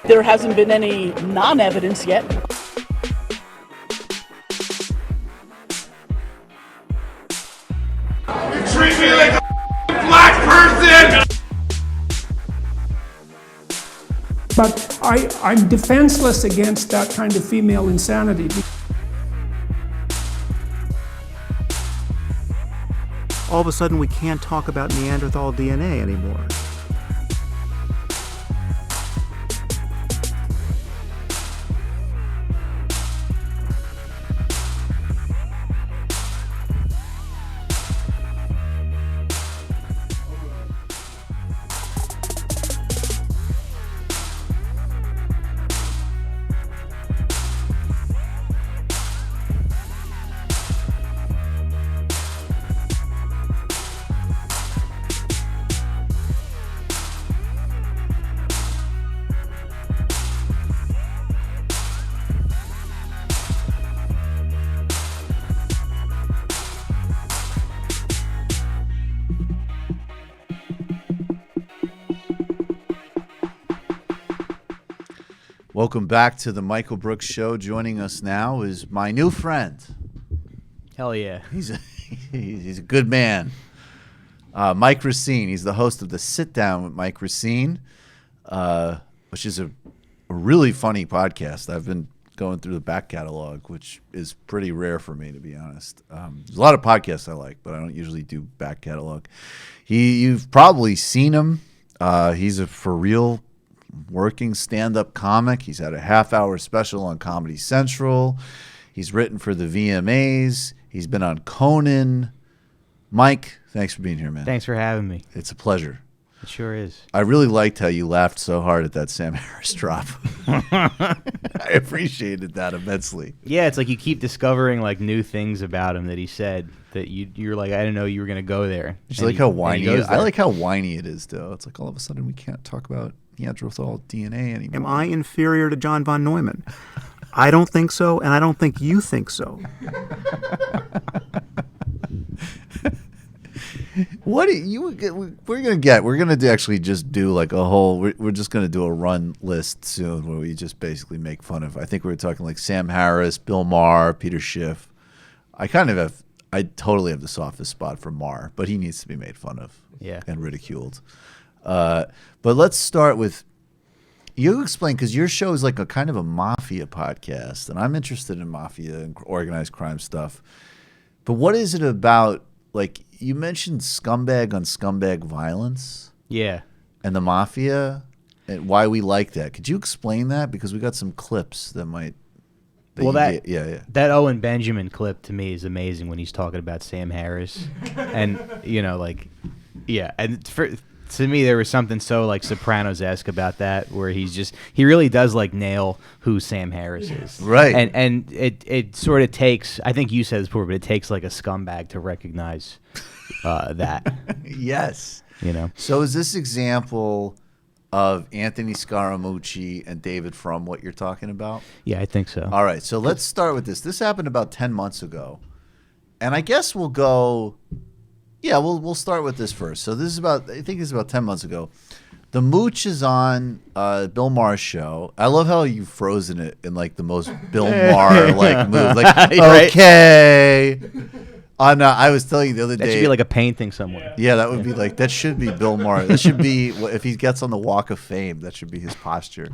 There hasn't been any non-evidence yet.
You treat me like a black person!
But I'm defenseless against that kind of female insanity.
All of a sudden, we can't talk about Neanderthal DNA anymore.
Welcome back to the Michael Brooks Show. Joining us now is my new friend.
Hell yeah.
He's a good man. Mike Recine. He's the host of the Sit Down with Mike Recine, which is a really funny podcast. I've been going through the back catalog, which is pretty rare for me, to be honest. There's a lot of podcasts I like, but I don't usually do back catalog. You've probably seen him. He's a for real working stand-up comic. He's had a half-hour special on Comedy Central. He's written for the VMAs. He's been on Conan. Mike, thanks for being here, man.
Thanks for having me.
It's a pleasure.
It sure is.
I really liked how you laughed so hard at that Sam Harris drop. I appreciated that immensely.
Yeah, it's like you keep discovering like new things about him that he said that you're like, I didn't know you were gonna go there.
Just like how whiny. I like how whiny it is, though. It's like all of a sudden we can't talk about Neanderthal DNA anymore.
Am I inferior to John von Neumann? I don't think so, and I don't think you think so.
What we're gonna actually just do like a whole. We're just gonna do a run list soon where we just basically make fun of. I think we were talking like Sam Harris, Bill Maher, Peter Schiff. I totally have the softest spot for Maher, but he needs to be made fun of, and ridiculed. But let's start with you explain, because your show is like a kind of a mafia podcast, and I'm interested in mafia and organized crime stuff. But what is it about? Like you mentioned scumbag on scumbag violence.
Yeah.
And the mafia and why we like that. Could you explain that? Because we got some clips that might.
That Owen Benjamin clip to me is amazing when he's talking about Sam Harris. And, and to me, there was something so like Sopranos-esque about that, where he really does like nail who Sam Harris is,
right?
And it sort of takes, I think you said this before, but it takes like a scumbag to recognize that.
Yes,
So
is this example of Anthony Scaramucci and David Frum what you're talking about?
Yeah, I think so.
All right, so let's start with this. This happened about 10 months ago, and I guess we'll go. Yeah, we'll start with this first. So this is I think this is about 10 months ago. The Mooch is on Bill Maher's show. I love how you've frozen it in like the most Bill Maher like move. Like, okay. I was telling you the other day.
That should be like a painting somewhere.
Yeah, that would be like, that should be Bill Maher. That should be, if he gets on the Walk of Fame, that should be his posture.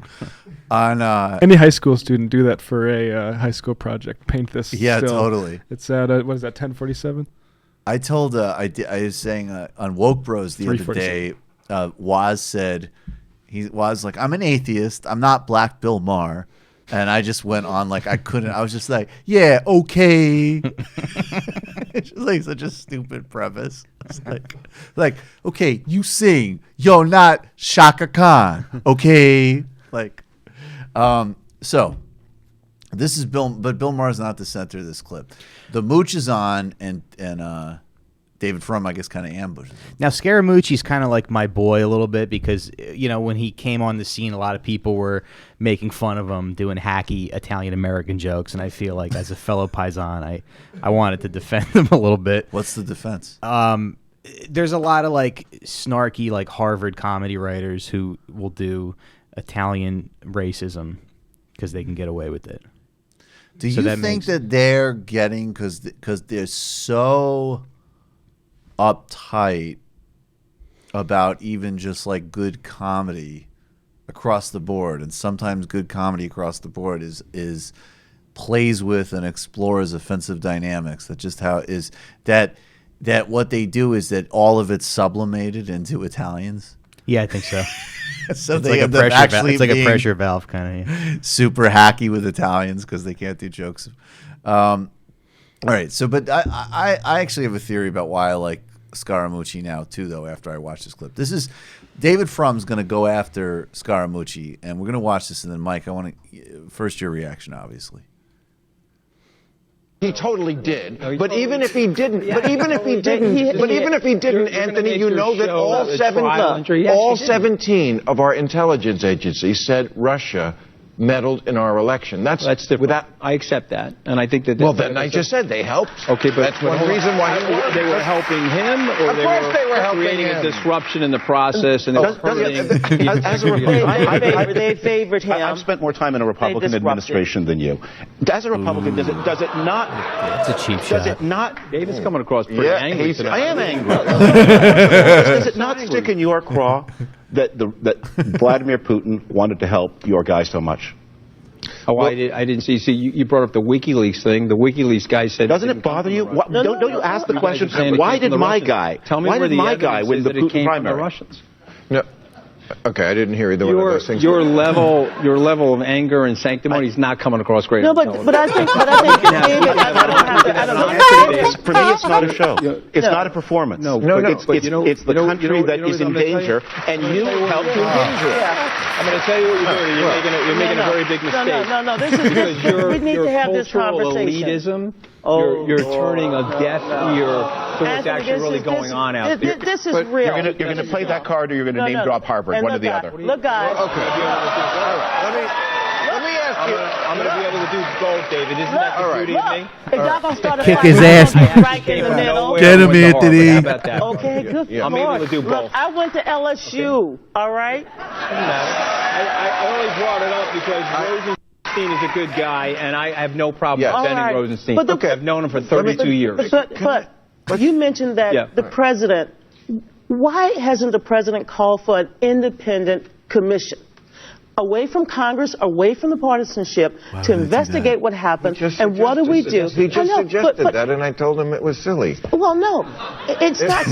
Any high school student do that for a high school project. Paint this.
Yeah,
still.
Totally.
It's at, what is that, 1047?
I told I was saying on Woke Bros the other day, Waz said, Waz like, I'm an atheist, I'm not Black Bill Maher, and I just went on like I was just like, yeah, okay. It's just like such a stupid premise. It's like okay, you sing, you're not Shaka Khan, okay, like, so. This is but Bill Maher's not the center of this clip. The Mooch is on, and David Frum, I guess, kind of ambushes him.
Now, Scaramucci's kind of like my boy a little bit because, when he came on the scene, a lot of people were making fun of him, doing hacky Italian-American jokes, and I feel like as a fellow Paisan, I wanted to defend him a little bit.
What's the defense?
There's a lot of, like, snarky, like, Harvard comedy writers who will do Italian racism because they can get away with it.
Do you think that they're getting, because they're so uptight about even just like good comedy across the board, and sometimes good comedy across the board is plays with and explores offensive dynamics, that just how is that what they do is that all of it's sublimated into Italians?
Yeah, I think so.
So
it's
they
like it's like a pressure valve kind of
super hacky with Italians because they can't do jokes. All right, so but I actually have a theory about why I like Scaramucci now too, though. After I watch this clip, this is David Frum's going to go after Scaramucci, and we're going to watch this, and then Mike, I want to first your reaction, obviously.
He totally did. But even if he didn't, Anthony, you know that all 17 of our intelligence agencies said Russia meddled in our election. That's
different. I accept that, and I think that.
Well, then I just said they helped.
Okay, but
that's one reason why
they were helping him, or
of course they were helping
creating
him.
a disruption in the process, and
they favored him.
I've spent more time in a Republican administration than you. As a Republican, does it not?
It's a cheap shot.
Does it not?
David's coming across pretty angry tonight.
I am angry. Does it not stick in your craw that Vladimir Putin wanted to help your guy so much?
Oh, well, I didn't see. See, you brought up the WikiLeaks thing. The WikiLeaks guy said.
Doesn't it bother you? Don't you ask the question? Why did my guy? Why did my guy win the Putin primary?
Russians.
No. Okay, I didn't hear either one of those things.
Your level of anger and sanctimony is not coming across great.
No, but I think for me, it's not a show. It's not a performance.
No.
It's the country that is in danger, and you helped to endanger it.
I'm going to tell you what you're doing. You're making a very big mistake.
No. This is we need to have this conversation.
Elitism. You're turning a deaf ear to what's actually really going on out there.
This is real.
You're going to play that card, or you're going to name drop Harvard, one or the other.
Look, guys.
Okay. Let me ask you.
I'm going to be able to do both, David. Isn't that the beauty of me?
If y'all gonna start a
Kick
fight,
his ass.
right in the middle.
Get him, Anthony.
How about that?
Okay, good.
Yeah. I'm able to do both.
Look, I went to LSU. All right.
I only brought it up because Rosenstein is a good guy, and I have no problem defending Rosenstein.
But
I've known him for 32 years.
But you mentioned that the president. Why hasn't the president called for an independent commission? Away from Congress, away from the partisanship, to investigate what happened. And what do we do?
He just suggested that, and I told him it was silly.
Well, no, it's not.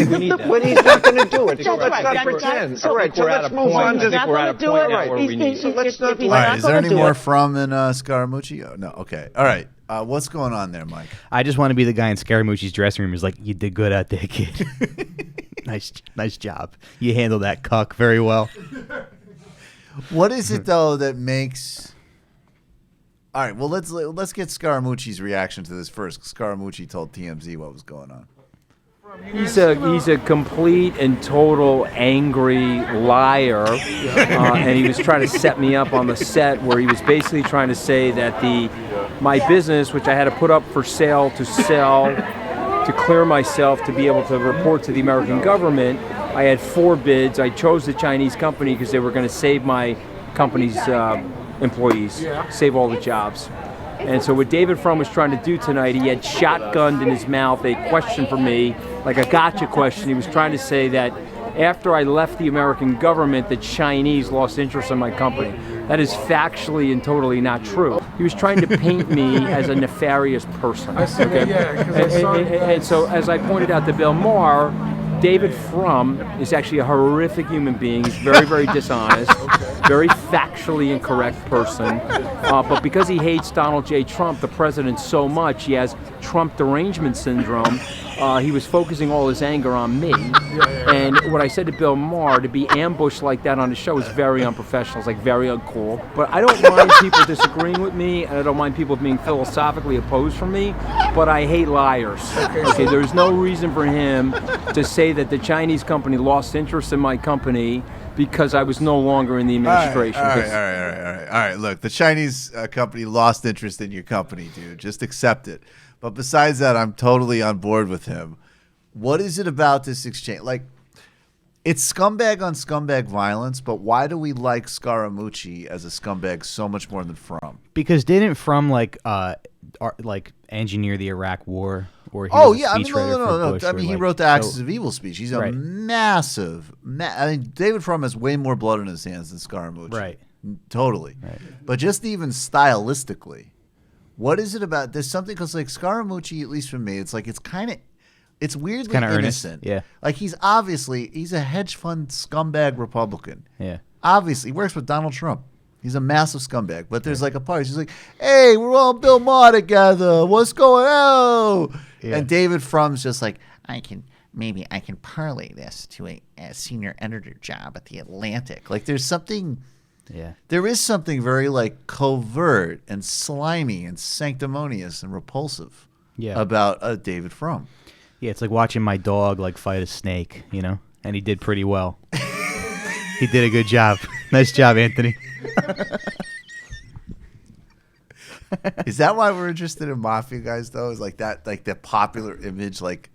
But he's not going to do it. So
That's
let's
right.
not pretend. All right,
so let's move on.
He's not going to do it.
So let's not.
All right, is there any more from in Scaramucci? Oh, no. Okay. All right. What's going on there, Mike?
I just want to be the guy in Scaramucci's dressing room who's like, you did good out there, kid. Nice job. You handled that cuck very well.
What is it though that makes? All right, well let's get Scaramucci's reaction to this first. Scaramucci told TMZ what was going on.
He's a complete and total angry liar, and he was trying to set me up on the set where he was basically trying to say that my business, which I had to put up for sale to sell, to clear myself to be able to report to the American government. I had 4 bids. I chose the Chinese company because they were going to save my company's employees, save all the jobs. And so what David Frum was trying to do tonight, he had shotgunned in his mouth a question for me, like a gotcha question. He was trying to say that after I left the American government, the Chinese lost interest in my company. That is factually and totally not true. He was trying to paint me as a nefarious person.
I see that, yeah.
And so, as I pointed out to Bill Maher, David Frum is actually a horrific human being. He's very, very dishonest, very factually incorrect person. But because he hates Donald J. Trump, the president, so much, he has Trump derangement syndrome. He was focusing all his anger on me. And what I said to Bill Maher, to be ambushed like that on the show is very unprofessional. It's like very uncool. But I don't mind people disagreeing with me, and I don't mind people being philosophically opposed from me, but I hate liars. Okay, there's no reason for him to say that the Chinese company lost interest in my company because I was no longer in the administration.
All right. Look, the Chinese company lost interest in your company, dude. Just accept it. But besides that, I'm totally on board with him. What is it about this exchange? Like, It's scumbag on scumbag violence, but why do we like Scaramucci as a scumbag so much more than Frum?
Because didn't Frum like engineer the Iraq War? Or he was a
I mean,
speechwriter for
no.
Bush,
I mean, he
like,
wrote the Axis of Evil speech. He's a massive. I mean, David Frum has way more blood on his hands than Scaramucci.
Right.
Totally. Right. But just even stylistically, what is it about? There's something because like Scaramucci, at least for me, it's like it's weirdly innocent.
Yeah.
Like he's a hedge fund scumbag Republican.
Yeah.
Obviously, he works with Donald Trump. He's a massive scumbag. But there's like a part. He's like, hey, we're all Bill Maher together. What's going on? Yeah. And David Frum's just like, I can parlay this to a senior editor job at the Atlantic. Like there's something.
Yeah.
There is something very like covert and slimy and sanctimonious and repulsive about David Frum.
Yeah, it's like watching my dog like fight a snake, you know? And he did pretty well. He did a good job. Nice job, Anthony.
Is that why we're interested in mafia guys though? Is like that like the popular image like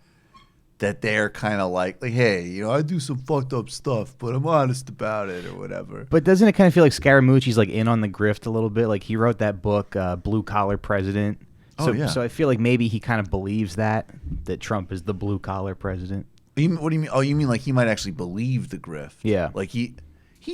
that they're kind of like, hey, you know, I do some fucked up stuff, but I'm honest about it or whatever.
But doesn't it kind of feel like Scaramucci's like in on the grift a little bit? Like he wrote that book, Blue Collar President. So I feel like maybe he kind of believes that Trump is the blue collar president.
What do you mean? Oh, you mean like he might actually believe the grift?
Yeah.
Like he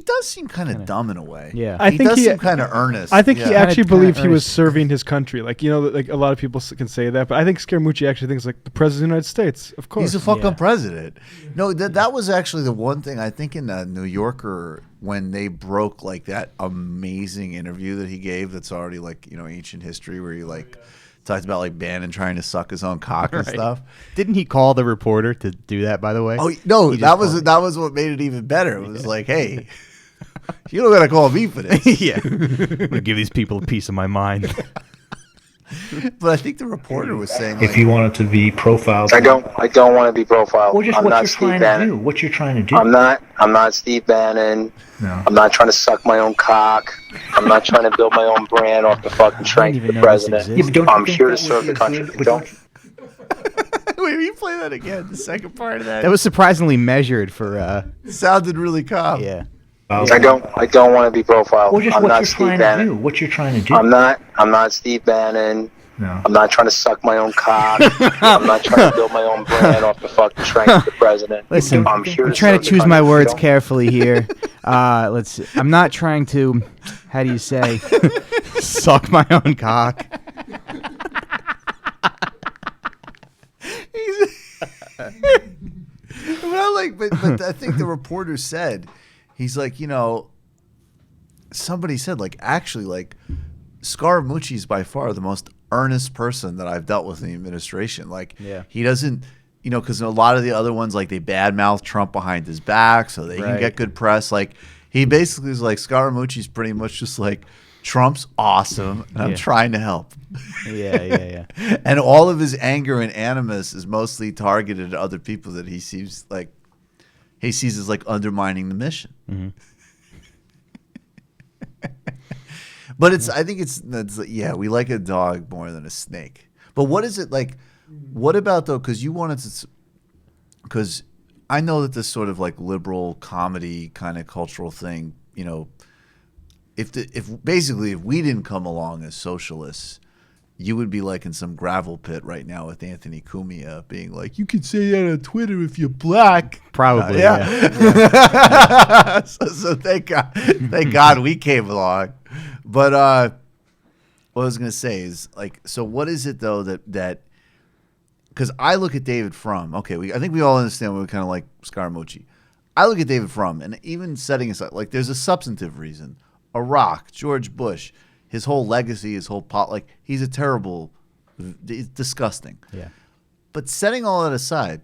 does seem kind of dumb in a way.
Yeah.
He does seem kind of earnest.
I think he actually believed he was serving his country. Like, you know, like a lot of people can say that, but I think Scaramucci actually thinks like the president of the United States, of course.
He's a fucking president. No, that was actually the one thing I think in the New Yorker when they broke like that amazing interview that he gave that's already like, you know, ancient history where he like talked about like Bannon trying to suck his own cock and stuff.
Didn't he call the reporter to do that, by the way?
Oh no, that was what made it even better. It was like, hey, you don't gotta call me for this.
Yeah. I'm gonna give these people a piece of my mind.
But I think the reporter was saying
if you wanted to be profiled.
I don't want to be profiled.
Well, just
I'm
what
not
you're
Steve
trying
Bannon.
to do. What you're trying to do.
I'm not Steve Bannon.
No.
I'm not trying to suck my own cock. I'm not trying to build my own brand off the fucking strength of the president. I'm here to serve the country.
Wait, will you play that again? The second part of that.
That was surprisingly measured for.
Sounded really calm.
Yeah.
I don't want to be profiled.
Well, just
I'm
what
not
you're
Steve
trying
Bannon.
to do. What you're trying to do.
I'm not Steve Bannon.
No.
I'm not trying to suck my own cock. I'm not trying to build my own brand off the fucking strength of the president.
Listen,
I'm here
I'm trying to choose
serve the
my
country.
words carefully here. Let's see. I'm not trying to, how do you say, suck my own cock.
But I think the reporter said, he's like, you know, somebody said, like, actually, like, Scaramucci is by far the most earnest person that I've dealt with in the administration. Like, he doesn't, you know, because a lot of the other ones, like, they badmouth Trump behind his back so they can get good press. Like, he basically is like, Scaramucci's pretty much just like, Trump's awesome, and I'm trying to help.
Yeah.
And all of his anger and animus is mostly targeted at other people that he sees as like undermining the mission.
Mm-hmm.
But I think it's we like a dog more than a snake. But what is it like? What about though? Because I know that this sort of like liberal comedy kind of cultural thing, you know, if we didn't come along as socialists, you would be like in some gravel pit right now with Anthony Cumia being like, you can say that on Twitter if you're black.
Probably,
So thank God we came along. But what I was gonna say is like, so what is it though that because I look at David Frum. Okay, I think we all understand we kind of like Scaramucci. I look at David Frum, and even setting aside, like, there's a substantive reason. Iraq, George Bush, his whole legacy, his whole like, he's a terrible, it's disgusting.
Yeah.
But setting all that aside,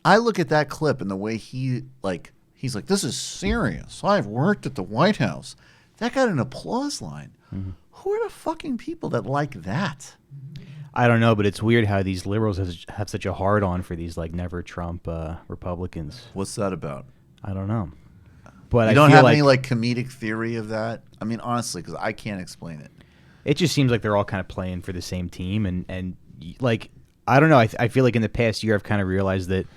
I look at that clip and the way he's like, this is serious. I've worked at the White House. That got an applause line. Mm-hmm. Who are the fucking people that like that?
I don't know, but it's weird how these liberals have such a hard on for these like never Trump Republicans.
What's that about?
I don't know. But
you don't have any like comedic theory of that? I mean, honestly, because I can't explain it.
It just seems like they're all kind of playing for the same team, and like, I don't know. I feel like in the past year I've kind of realized that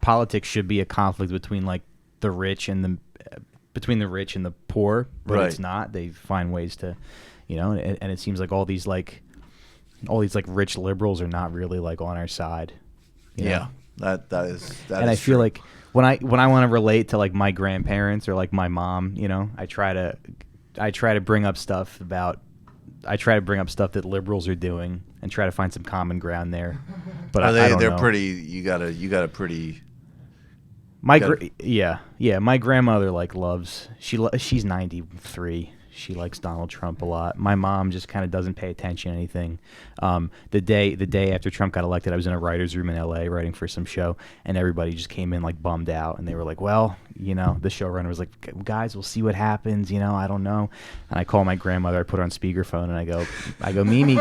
politics should be a conflict between like the rich and the between the rich and the poor, but
Right.
it's not. They find ways to, and it seems like all these rich liberals are not really like on our side.
Yeah, that is.
And I feel like when I want to relate to like my grandparents or like my mom, I try to bring up stuff that liberals are doing and try to find some common ground there. But I don't
they're
know.
pretty. You got a pretty.
My grandmother loves. She's 93. She likes Donald Trump a lot. My mom just kind of doesn't pay attention to anything. The day after Trump got elected, I was in a writer's room in LA writing for some show, and everybody just came in like bummed out, and they were like, "Well, the showrunner was like, guys, we'll see what happens. I don't know." And I call my grandmother. I put her on speakerphone, and I go, Mimi.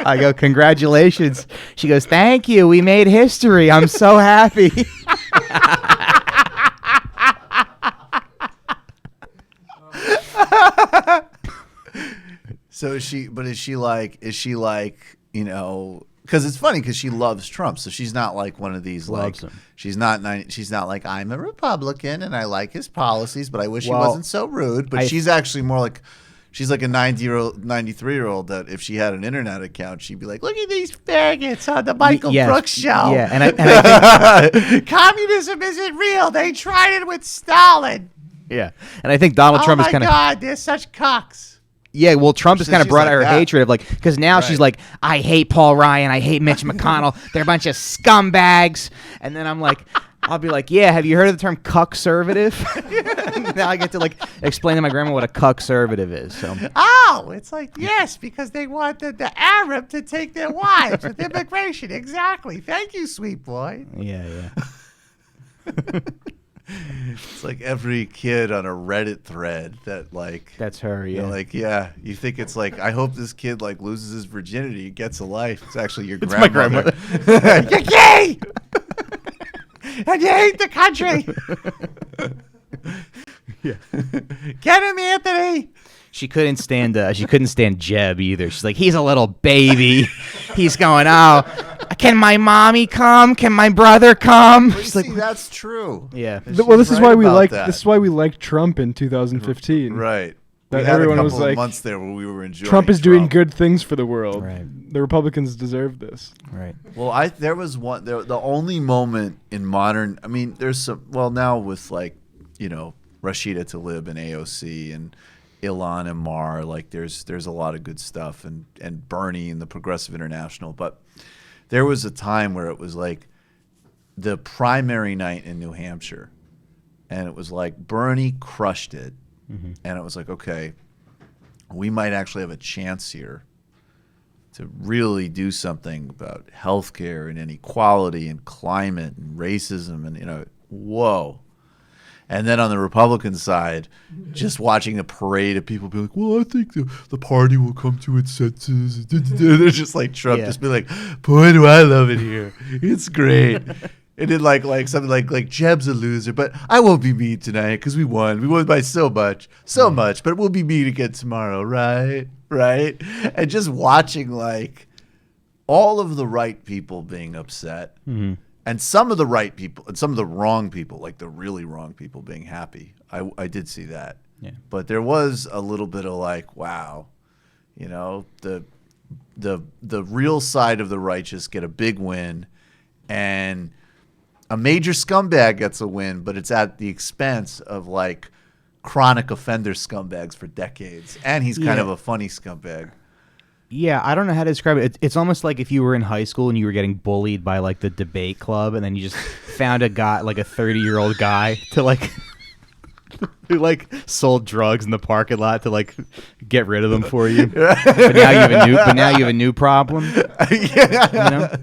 I go, "Congratulations." She goes, "Thank you. We made history. I'm so happy."
So is she like, because it's funny because she loves Trump, so she's not like one of these
Loves him.
she's not like, I'm a Republican and I like his policies, but I wish he wasn't so rude. But she's actually more like, she's like a 93-year-old that if she had an internet account, she'd be like, look at these faggots on the Michael Brooks show.
Yeah, and I think
communism isn't real. They tried it with Stalin.
yeah, and I think Donald Trump is kind of.
Oh my God, they're such cocks.
Yeah, well, Trump has kind of
She's
brought
like
out her
that.
hatred of because now she's like, I hate Paul Ryan, I hate Mitch McConnell, they're a bunch of scumbags, and then I'll be like, yeah, have you heard of the term cuck-servative? Now I get to explain to my grandma what a cuck-servative is. So.
Oh, it's like, yes, because they wanted the Arab to take their wives with immigration. Exactly. Thank you, sweet boy.
Yeah.
It's like every kid on a Reddit thread that
that's her. Yeah.
You think it's like, I hope this kid loses his virginity, gets a life. It's actually your
It's my
grandmother.
grandmother.
You're gay, and you hate the country.
Yeah.
Get him, Anthony.
She couldn't stand Jeb either. She's like, he's a little baby. He's going, oh, can my mommy come? Can my brother come? She's
See, that's true.
Yeah.
Well, this is why we like
that.
this is why we liked Trump in 2015.
Right.
That
We had
everyone
a
was
couple of
like,
months there where we were enjoying
Trump is doing good things for the world. Right. The Republicans deserve this.
Right.
Well, there was one. The only moment in modern. I mean, there's some. Well, now with Rashida Tlaib and AOC and Ilhan and Mar, there's a lot of good stuff, and Bernie and the Progressive International. But there was a time where it was like the primary night in New Hampshire, and it was like Bernie crushed it, and it was like, okay, we might actually have a chance here to really do something about healthcare and inequality and climate and racism and whoa. And then on the Republican side, just watching a parade of people be like, well, I think the party will come to its senses. They're just like Trump, just be like, boy, do I love it here. It's great. And then like something like Jeb's a loser, but I won't be mean tonight because we won. We won by so much, but we'll be mean again tomorrow, right? Right? And just watching all of the right people being upset.
Mm-hmm.
And some of the right people and some of the wrong people, like the really wrong people, being happy. I did see that.
Yeah.
But there was a little bit of wow, the real side of the righteous get a big win, and a major scumbag gets a win, but it's at the expense of chronic offender scumbags for decades. And he's kind of a funny scumbag.
Yeah, I don't know how to describe it. It's almost like if you were in high school and you were getting bullied by the debate club, and then you just found a guy, a 30-year-old guy, to who sold drugs in the parking lot to get rid of them for you. But now you have a new problem.
Yeah.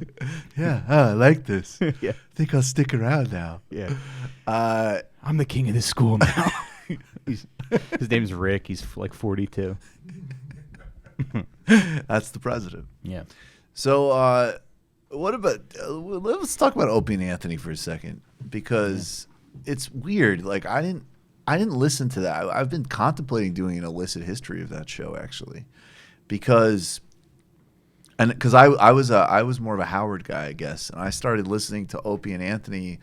Yeah. Oh, I like this.
Yeah.
I think I'll stick around now.
Yeah. I'm the king of this school now. His name's Rick. He's 42.
That's the president.
Yeah.
So, what about? Let's talk about Opie and Anthony for a second, because it's weird. I didn't listen to that. I've been contemplating doing an illicit history of that show actually, because And because I was more of a Howard guy, I guess, and I started listening to Opie and Anthony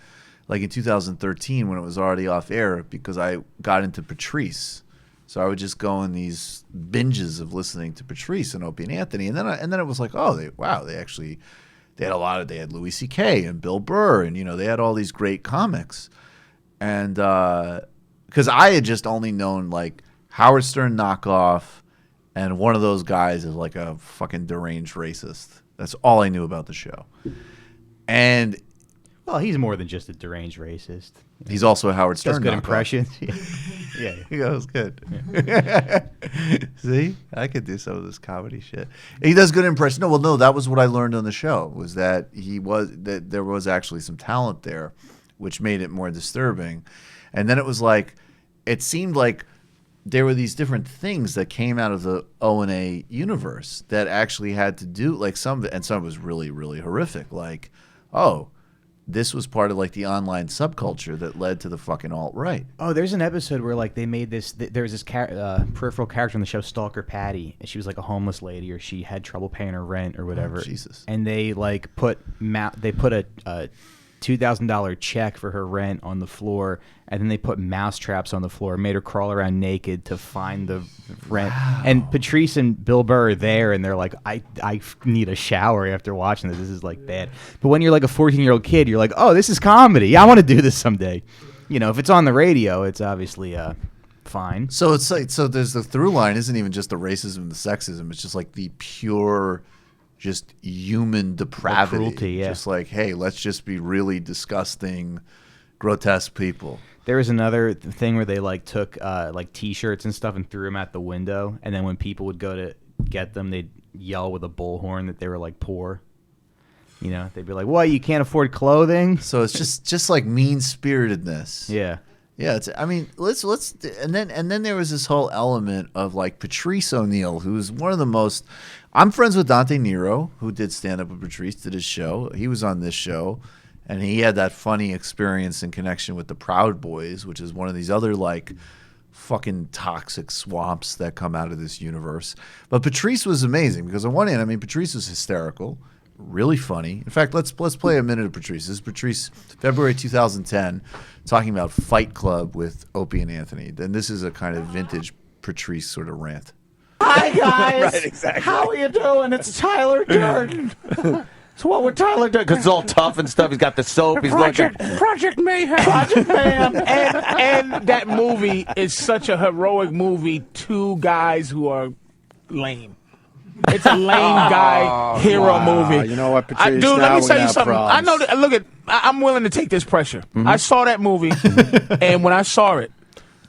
like in 2013 when it was already off air because I got into Patrice. So I would just go in these binges of listening to Patrice and Opie and Anthony, and then it was like, oh, they had Louis C.K. and Bill Burr, and they had all these great comics, and because I had just only known like Howard Stern knockoff, and one of those guys is like a fucking deranged racist. That's all I knew about the show, and.
Well, he's more than just a deranged racist.
He's also a Howard Stern.
Does good impressions. Yeah,
that was good. Yeah. See, I could do some of this comedy shit. He does good impressions. No, that was what I learned on the show. Was that there was actually some talent there, which made it more disturbing. And then it was like, it seemed like there were these different things that came out of the O&A universe that actually had to do like some was really, really horrific. Like, this was part of like the online subculture that led to the fucking alt-right.
Oh, there's an episode where like they made this. There was this peripheral character on the show, Stalker Patty, and she was like a homeless lady, or she had trouble paying her rent or whatever.
Oh, Jesus.
And they like put a $2,000 check for her rent on the floor, and then they put mouse traps on the floor, made her crawl around naked to find the rent. Wow. And Patrice and Bill Burr are there, and they're like, I need a shower after watching this. This is like bad. But when you're like a 14-year-old kid, you're like, oh, this is comedy. I want to do this someday. If it's on the radio, it's obviously fine.
So it's like, there's the through line isn't even just the racism and the sexism. It's just like the pure just human depravity.
Cruelty, yeah.
Just like, hey, let's just be really disgusting, grotesque people.
There was another thing where they like took like T-shirts and stuff and threw them out the window, and then when people would go to get them, they'd yell with a bullhorn that they were like poor. They'd be like, "What? You can't afford clothing?"
So it's just like mean-spiritedness.
Yeah.
Yeah, let's and then there was this whole element of like Patrice O'Neal, who's one of the most. I'm friends with Dante Nero, who did stand up with Patrice, did his show. He was on this show, and he had that funny experience in connection with the Proud Boys, which is one of these other like fucking toxic swamps that come out of this universe. But Patrice was amazing because on one hand, I mean, Patrice was hysterical, really funny. In fact, let's play a minute of Patrice. This is Patrice, February 2010, talking about Fight Club with Opie and Anthony. And this is a kind of vintage Patrice sort of rant.
Hi, guys.
Right, exactly.
How are you doing? It's Tyler Durden. So what would Tyler do? Because he's all tough and stuff. He's got the soap. He's
Project Mayhem.
Project Mayhem.
And that movie is such a heroic movie. Two guys who are lame. It's a lame guy hero movie.
You know what, Patrice?
Dude, let me tell you something.
Problems.
I know. Look, I'm willing to take this pressure. I saw that movie, and when I saw it,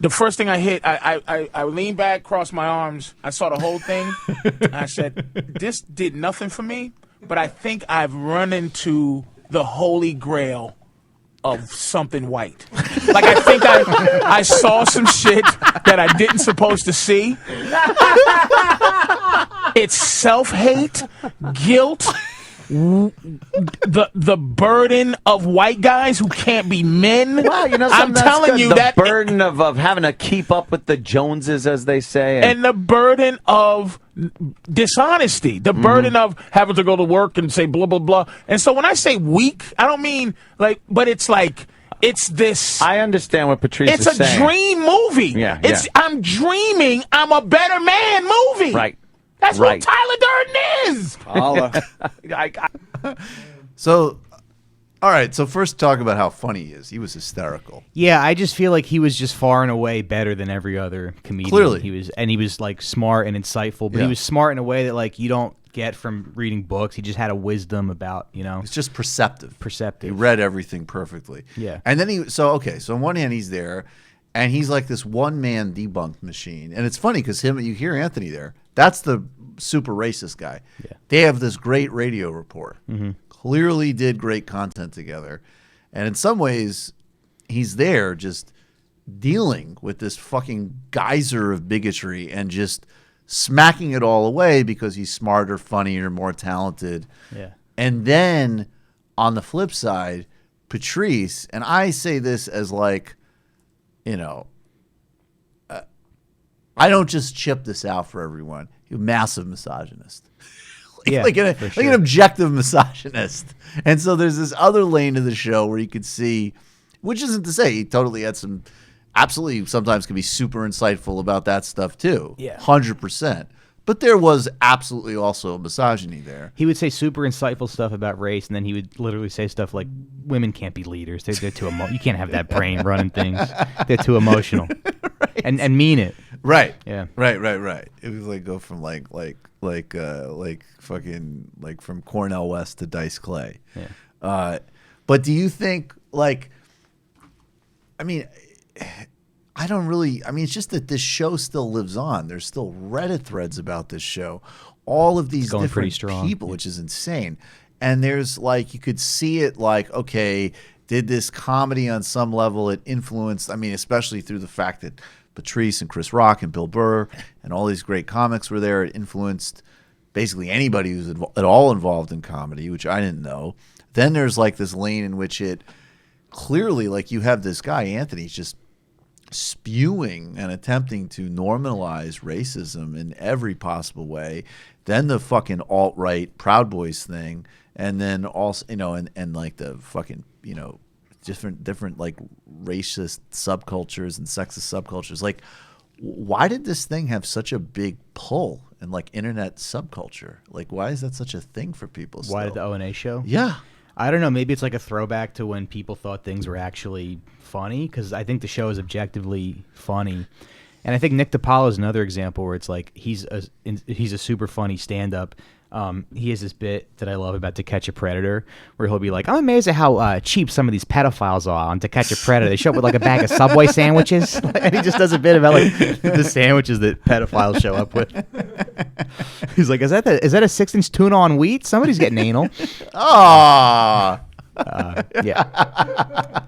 the first thing I hit, I leaned back, crossed my arms. I saw the whole thing. And I said, "This did nothing for me, but I think I've run into the holy grail of something white. Like I think I saw some shit that I didn't supposed to see. It's self-hate, guilt, the burden of white guys who can't be men.
Wow,
I'm telling you
the
that
burden of having to keep up with the Joneses, as they say,
and the burden of dishonesty, the burden of having to go to work and say blah blah blah. And so when I say weak, I don't mean like, but it's like it's this.
I understand what Patrice is saying.
It's a dream movie.
Yeah,
I'm dreaming. I'm a better man movie.
Right.
That's what Tyler Durden is.
So, all right. So first, talk about how funny he is. He was hysterical.
Yeah, I just feel like he was just far and away better than every other comedian.
Clearly,
he was like smart and insightful, but he was smart in a way that like you don't get from reading books. He just had a wisdom about,
It's just perceptive.
Perceptive.
He read everything perfectly.
Yeah.
And then So on one hand, he's there, and he's like this one-man debunk machine. And it's funny because you hear Anthony there. That's the super racist guy.
Yeah.
They have this great radio rapport.
Mm-hmm.
Clearly did great content together. And in some ways, he's there just dealing with this fucking geyser of bigotry and just smacking it all away because he's smarter, funnier, more talented.
Yeah.
And then on the flip side, Patrice, and I say this as like, I don't just chip this out for everyone. You're a massive misogynist. like an objective misogynist. And so there's this other lane of the show where you could see, which isn't to say he totally had some, absolutely sometimes can be super insightful about that stuff too.
Yeah.
100%. But there was absolutely also a misogyny there.
He would say super insightful stuff about race, and then he would literally say stuff like, "Women can't be leaders. They're too you can't have that brain running things. They're too emotional." Right. And mean it.
Right.
Yeah.
Right. It was like go from like fucking like from Cornell West to Dice Clay.
Yeah.
But do you think I mean, I don't really. I mean, it's just that this show still lives on. There's still Reddit threads about this show. All of these different people, which is insane. And there's like, you could see it like, okay, did this comedy on some level, it influenced, I mean, especially through the fact that Patrice and Chris Rock and Bill Burr and all these great comics were there. It influenced basically anybody who's at all involved in comedy, which I didn't know. Then there's like this lane in which it clearly, like you have this guy, Anthony's just spewing and attempting to normalize racism in every possible way. Then the fucking alt-right Proud Boys thing, and then also, and like the fucking, different like racist subcultures and sexist subcultures. Like, why did this thing have such a big pull in like internet subculture? Like, why is that such a thing for people still?
Why did the O&A show?
Yeah.
I don't know. Maybe it's like a throwback to when people thought things were actually funny, because I think the show is objectively funny. And I think Nick DiPaolo is another example where it's like he's a super funny stand-up. He has this bit that I love about To Catch a Predator, where he'll be like, "I'm amazed at how cheap some of these pedophiles are on To Catch a Predator. They show up with like a bag of Subway sandwiches," and he just does a bit about like the sandwiches that pedophiles show up with. He's like, "Is that a 6-inch tuna on wheat? Somebody's getting anal."
Ah,
yeah.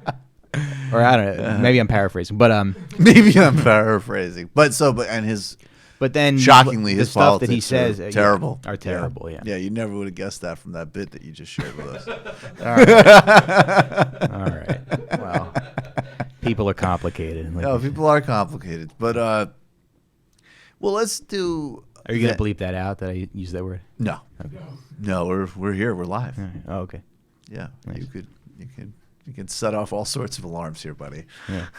Or I don't know. Maybe I'm paraphrasing, but
maybe I'm paraphrasing. But then shockingly, his
stuff that he
politics
says
are terrible.
Are terrible. Yeah.
Yeah, you never would have guessed that from that bit that you just shared with us.
All right. Well, people are complicated.
No, people are complicated. But well, let's do.
Are you gonna bleep that out? That I use that word?
No. Okay. No, we're here. We're live.
All right. Oh, okay.
Yeah, nice. You can set off all sorts of alarms here, buddy.
Yeah.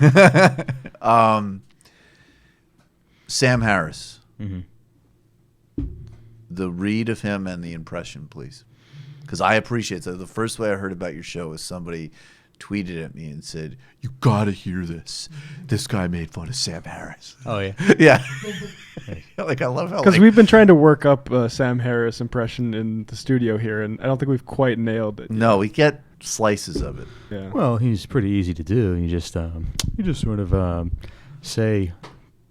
Sam Harris.
Mm-hmm.
The read of him and the impression, please, because I appreciate that. The first way I heard about your show was somebody tweeted at me and said, "You gotta hear this. This guy made fun of Sam Harris."
Oh yeah,
yeah. Like I love how
because we've been trying to work up a Sam Harris impression in the studio here, and I don't think we've quite nailed it.
No, we get slices of it.
Yeah.
Well, he's pretty easy to do. You just sort of say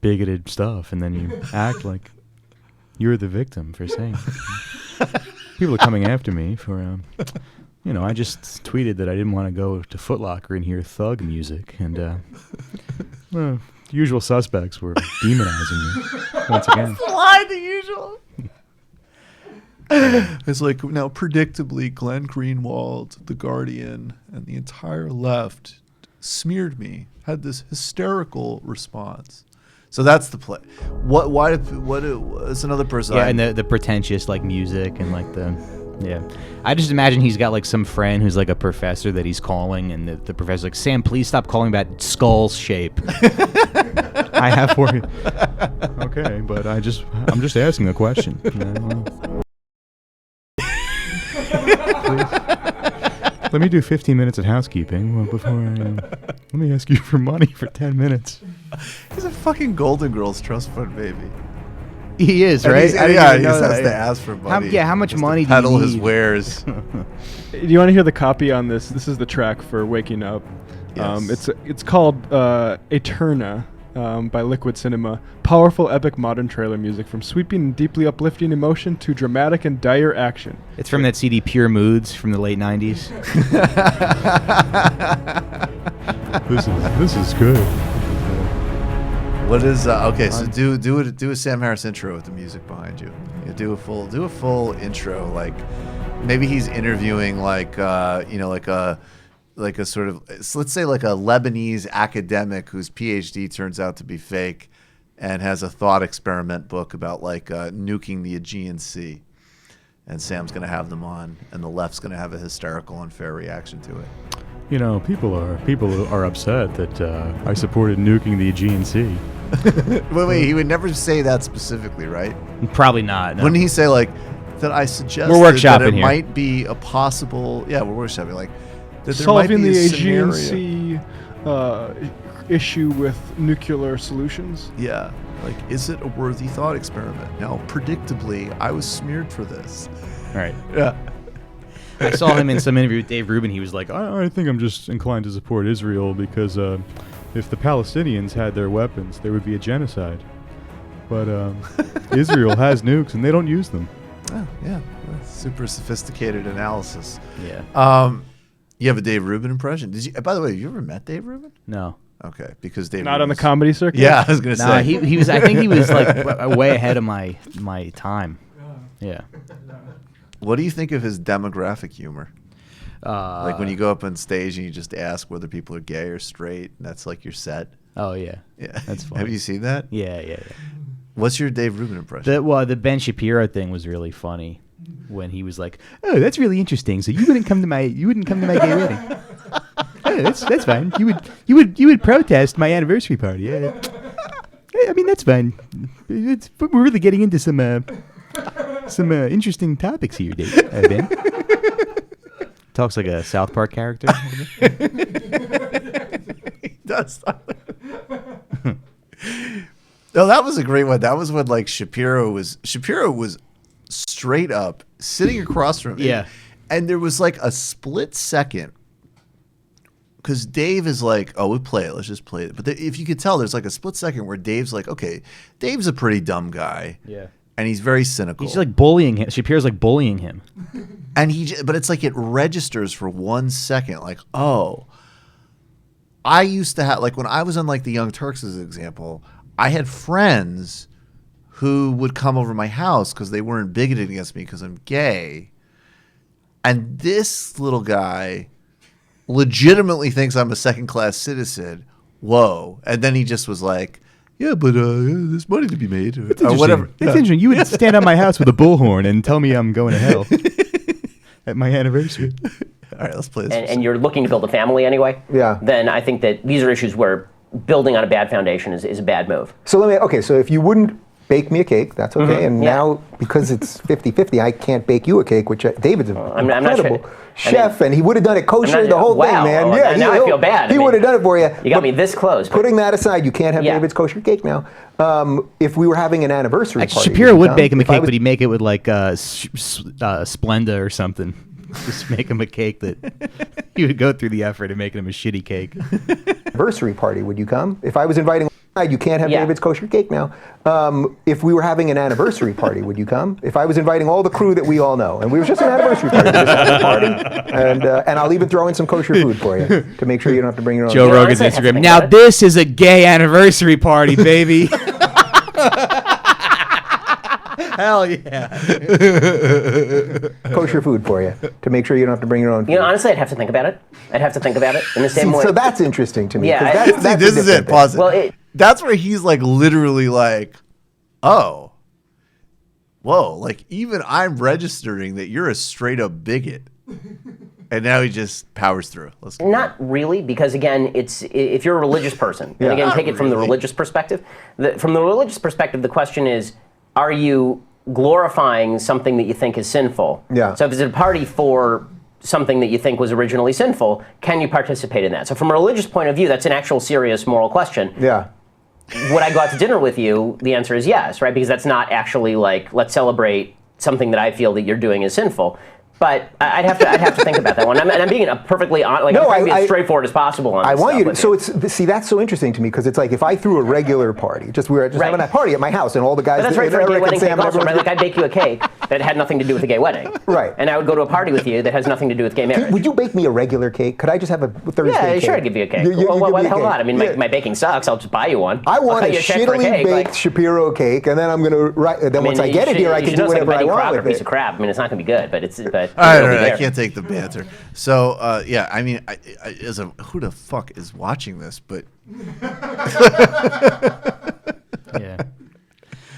bigoted stuff, and then you act like you're the victim for saying it. People are coming after me for, I just tweeted that I didn't want to go to Foot Locker and hear thug music, and well, usual suspects were demonizing me once again.
Why the usual? It's like, now, predictably, Glenn Greenwald, The Guardian, and the entire left smeared me, had this hysterical response. So that's the play. What is another person?
Yeah, and the pretentious like music and like I just imagine he's got like some friend who's like a professor that he's calling, and the professor's like, "Sam, please stop calling about skull shape." I have for you. Okay, but I'm just asking a question. Let me do 15 minutes of housekeeping before let me ask you for money for 10 minutes.
He's a fucking Golden Girls trust fund baby.
He is,
And
right?
He just has to ask for money.
How much money do you
peddle
need?
his wares.
Do you want to hear the copy on this? This is the track for Waking Up.
Yes.
It's called Eterna by Liquid Cinema. Powerful, epic modern trailer music, from sweeping and deeply uplifting emotion to dramatic and dire action.
It's from that CD Pure Moods from the late 90s. This is good.
What is okay? So do a Sam Harris intro with the music behind you. Do a full intro. Like maybe he's interviewing like a sort of, let's say like a Lebanese academic whose PhD turns out to be fake, and has a thought experiment book about like nuking the Aegean Sea. and Sam's going to have them on, and the left's going to have a hysterical, unfair reaction to it.
You know, people are upset that I supported nuking the Aegean Sea.
Wait, he would never say that specifically, right?
Probably not. No.
Wouldn't he say, like, that I suggest
We're workshopping
that it
here.
might be a possible... Yeah, we're workshopping. Like, that there
Solving
might be
the
a
Aegean
scenario.
Sea issue with nuclear solutions.
Yeah. Like, is it a worthy thought experiment? Now, predictably, I was smeared for this.
Right.
Yeah.
I saw him in some interview with Dave Rubin. He was like,
I think I'm just inclined to support Israel because if the Palestinians had their weapons, there would be a genocide. But Israel has nukes, and they don't use them.
Oh, yeah. That's super sophisticated analysis.
Yeah.
You have a Dave Rubin impression. Did you? By the way, have you ever met Dave Rubin?
No.
Okay, because Dave
Not on the
Rubin's-
comedy circuit?
Yeah, I was gonna say.
He was. I think he was like way ahead of my time. Yeah.
What do you think of his demographic humor? Like when you go up on stage and you just ask whether people are gay or straight, and that's like your set.
Oh yeah.
Yeah.
That's funny.
Have you seen that?
Yeah.
What's your Dave Rubin impression?
The Ben Shapiro thing was really funny when he was like, "Oh, that's really interesting. So you wouldn't come to my gay wedding? Oh, that's fine. You would protest my anniversary party. Yeah. I mean, that's fine. We're really getting into some interesting topics here, Ben." Talks like a South Park character.
He does. No, that was a great one. That was when like Shapiro was straight up sitting across from him.
Yeah.
And there was like a split second because Dave is like, "Oh, we play it. Let's just play it." But if you could tell, there's like a split second where Dave's like, "Okay, Dave's a pretty dumb guy."
Yeah.
And he's very cynical.
He's like bullying him. Shapiro's like bullying him.
And but it's like it registers for 1 second. Like, oh, I used to have, like when I was on like the Young Turks as an example, I had friends who would come over my house because they weren't bigoted against me because I'm gay. And this little guy legitimately thinks I'm a second-class citizen. Whoa. And then he just was like, "Yeah, but there's money to be made." Or whatever.
It's interesting. You would stand at my house with a bullhorn and tell me I'm going to hell at my anniversary.
All right, let's play this.
And you're looking to build a family anyway, then I think that these are issues where building on a bad foundation is a bad move.
So so if you wouldn't bake me a cake, that's okay. And now, because it's 50-50, I can't bake you a cake, which David's an incredible chef, and he would have done it kosher, the whole thing, man.
Yeah, now I feel bad.
He would have done it for you.
You got me this close.
Putting that aside, you can't have David's kosher cake now. If we were having an anniversary party,
Shapiro would bake him a cake, but he'd make it with like Splenda or something. Just make him a cake that he would go through the effort of making him a shitty cake.
Anniversary party, would you come? If I was inviting, you can't have David's kosher cake now. If we were having an anniversary party, would you come? If I was inviting all the crew that we all know, and we were just an anniversary party, just have a party, and I'll even throw in some kosher food for you to make sure you don't have to bring your own.
Joe Rogan's Instagram. Now this is a gay anniversary party, baby. Hell yeah.
Kosher food for you to make sure you don't have to bring your own food.
You know, honestly, I'd have to think about it. In the same way.
So that's interesting to me.
Yeah,
that's
this is it. Pause it.
Well,
that's where he's like literally like, "Oh, whoa!" Like even I'm registering that you're a straight up bigot, and now he just powers through. Let's go.
Not really, because again, if you're a religious person, and again, take it from the religious perspective. From the religious perspective, the question is, are you glorifying something that you think is sinful?
Yeah.
So if it's a party for something that you think was originally sinful, can you participate in that? So from a religious point of view, that's an actual serious moral question.
Yeah.
Would I go out to dinner with you? The answer is yes, right? Because that's not actually like, let's celebrate something that I feel that you're doing is sinful. But I'd have to think about that one. And I'm being perfectly honest, like I'm trying to be as straightforward as possible on this.
I want you to. So that's so interesting to me because it's like if I threw a regular party, we were just having a party at my house and all the guys.
But that's right for a gay wedding cake also, right? Like I'd bake you a cake that had nothing to do with a gay wedding.
Right.
And I would go to a party with you that has nothing to do with gay marriage.
Would you bake me a regular cake? Could I just have a Thursday cake?
Yeah, sure, I'd give you a cake. Well, why the hell not? I mean, my baking sucks. I'll just buy you one.
I want a shittily baked Shapiro cake, and then I'm gonna once I get it here, I can do whatever I want with it.
A piece of crap. I mean, it's not gonna be good, but it's.
All right, I can't take the banter. So yeah, I mean, who the fuck is watching this? But
yeah,